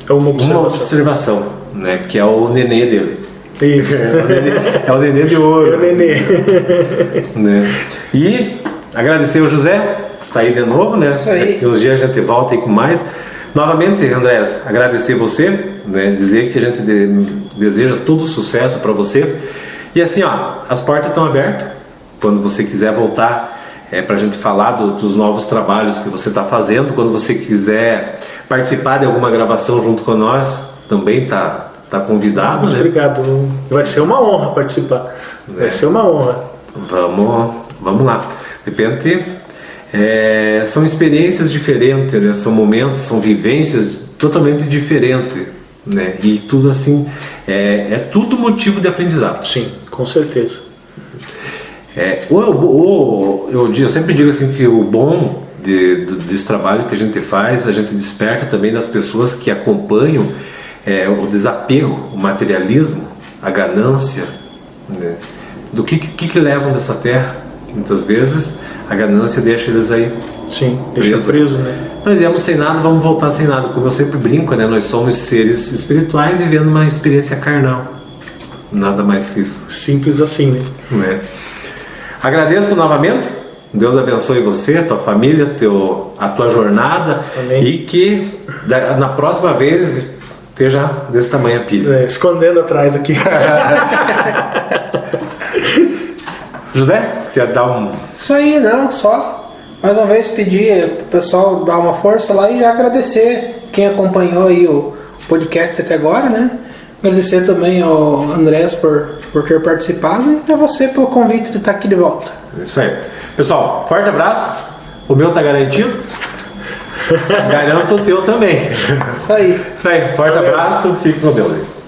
uma observação, né? Que é o nenê dele. Isso. É o nenê de ouro. É o nenê. Né? E agradecer ao José. Tá aí de novo, né? Isso aí. Daqui uns dias a gente volta aí com mais. Novamente, Andrés, agradecer você, né? Dizer que a gente deseja todo sucesso para você. E assim, as portas estão abertas. Quando você quiser voltar para a gente falar dos novos trabalhos que você está fazendo, quando você quiser participar de alguma gravação junto com nós, também tá convidado. Muito, né? Obrigado. Vai ser uma honra participar. Vai ser uma honra. Vamos lá. De repente, são experiências diferentes, né? São momentos, são vivências totalmente diferentes, né? E tudo assim é tudo motivo de aprendizado. Sim, com certeza. Eu sempre digo assim que o bom desse trabalho que a gente faz, a gente desperta também nas pessoas que acompanham o desapego, o materialismo, a ganância, né? Do que levam dessa terra. Muitas vezes a ganância deixa eles aí. Sim, deixa preso, né? Nós viemos sem nada, vamos voltar sem nada. Como eu sempre brinco, né? Nós somos seres espirituais vivendo uma experiência carnal. Nada mais que isso. Simples assim, né? Né? Agradeço novamente. Deus abençoe você, tua família, a tua jornada. Amém. E que na próxima vez esteja desse tamanho a pilha. Escondendo atrás aqui. José, quer dar um... Isso aí, não, só mais uma vez pedir pro pessoal dar uma força lá e já agradecer quem acompanhou aí o podcast até agora, né? Agradecer também ao Andrés por ter participado e a você pelo convite de estar aqui de volta. Isso aí. Pessoal, forte abraço. O meu tá garantido. Garanto o teu também. Isso aí. Isso aí. Forte abraço. Fique com Deus.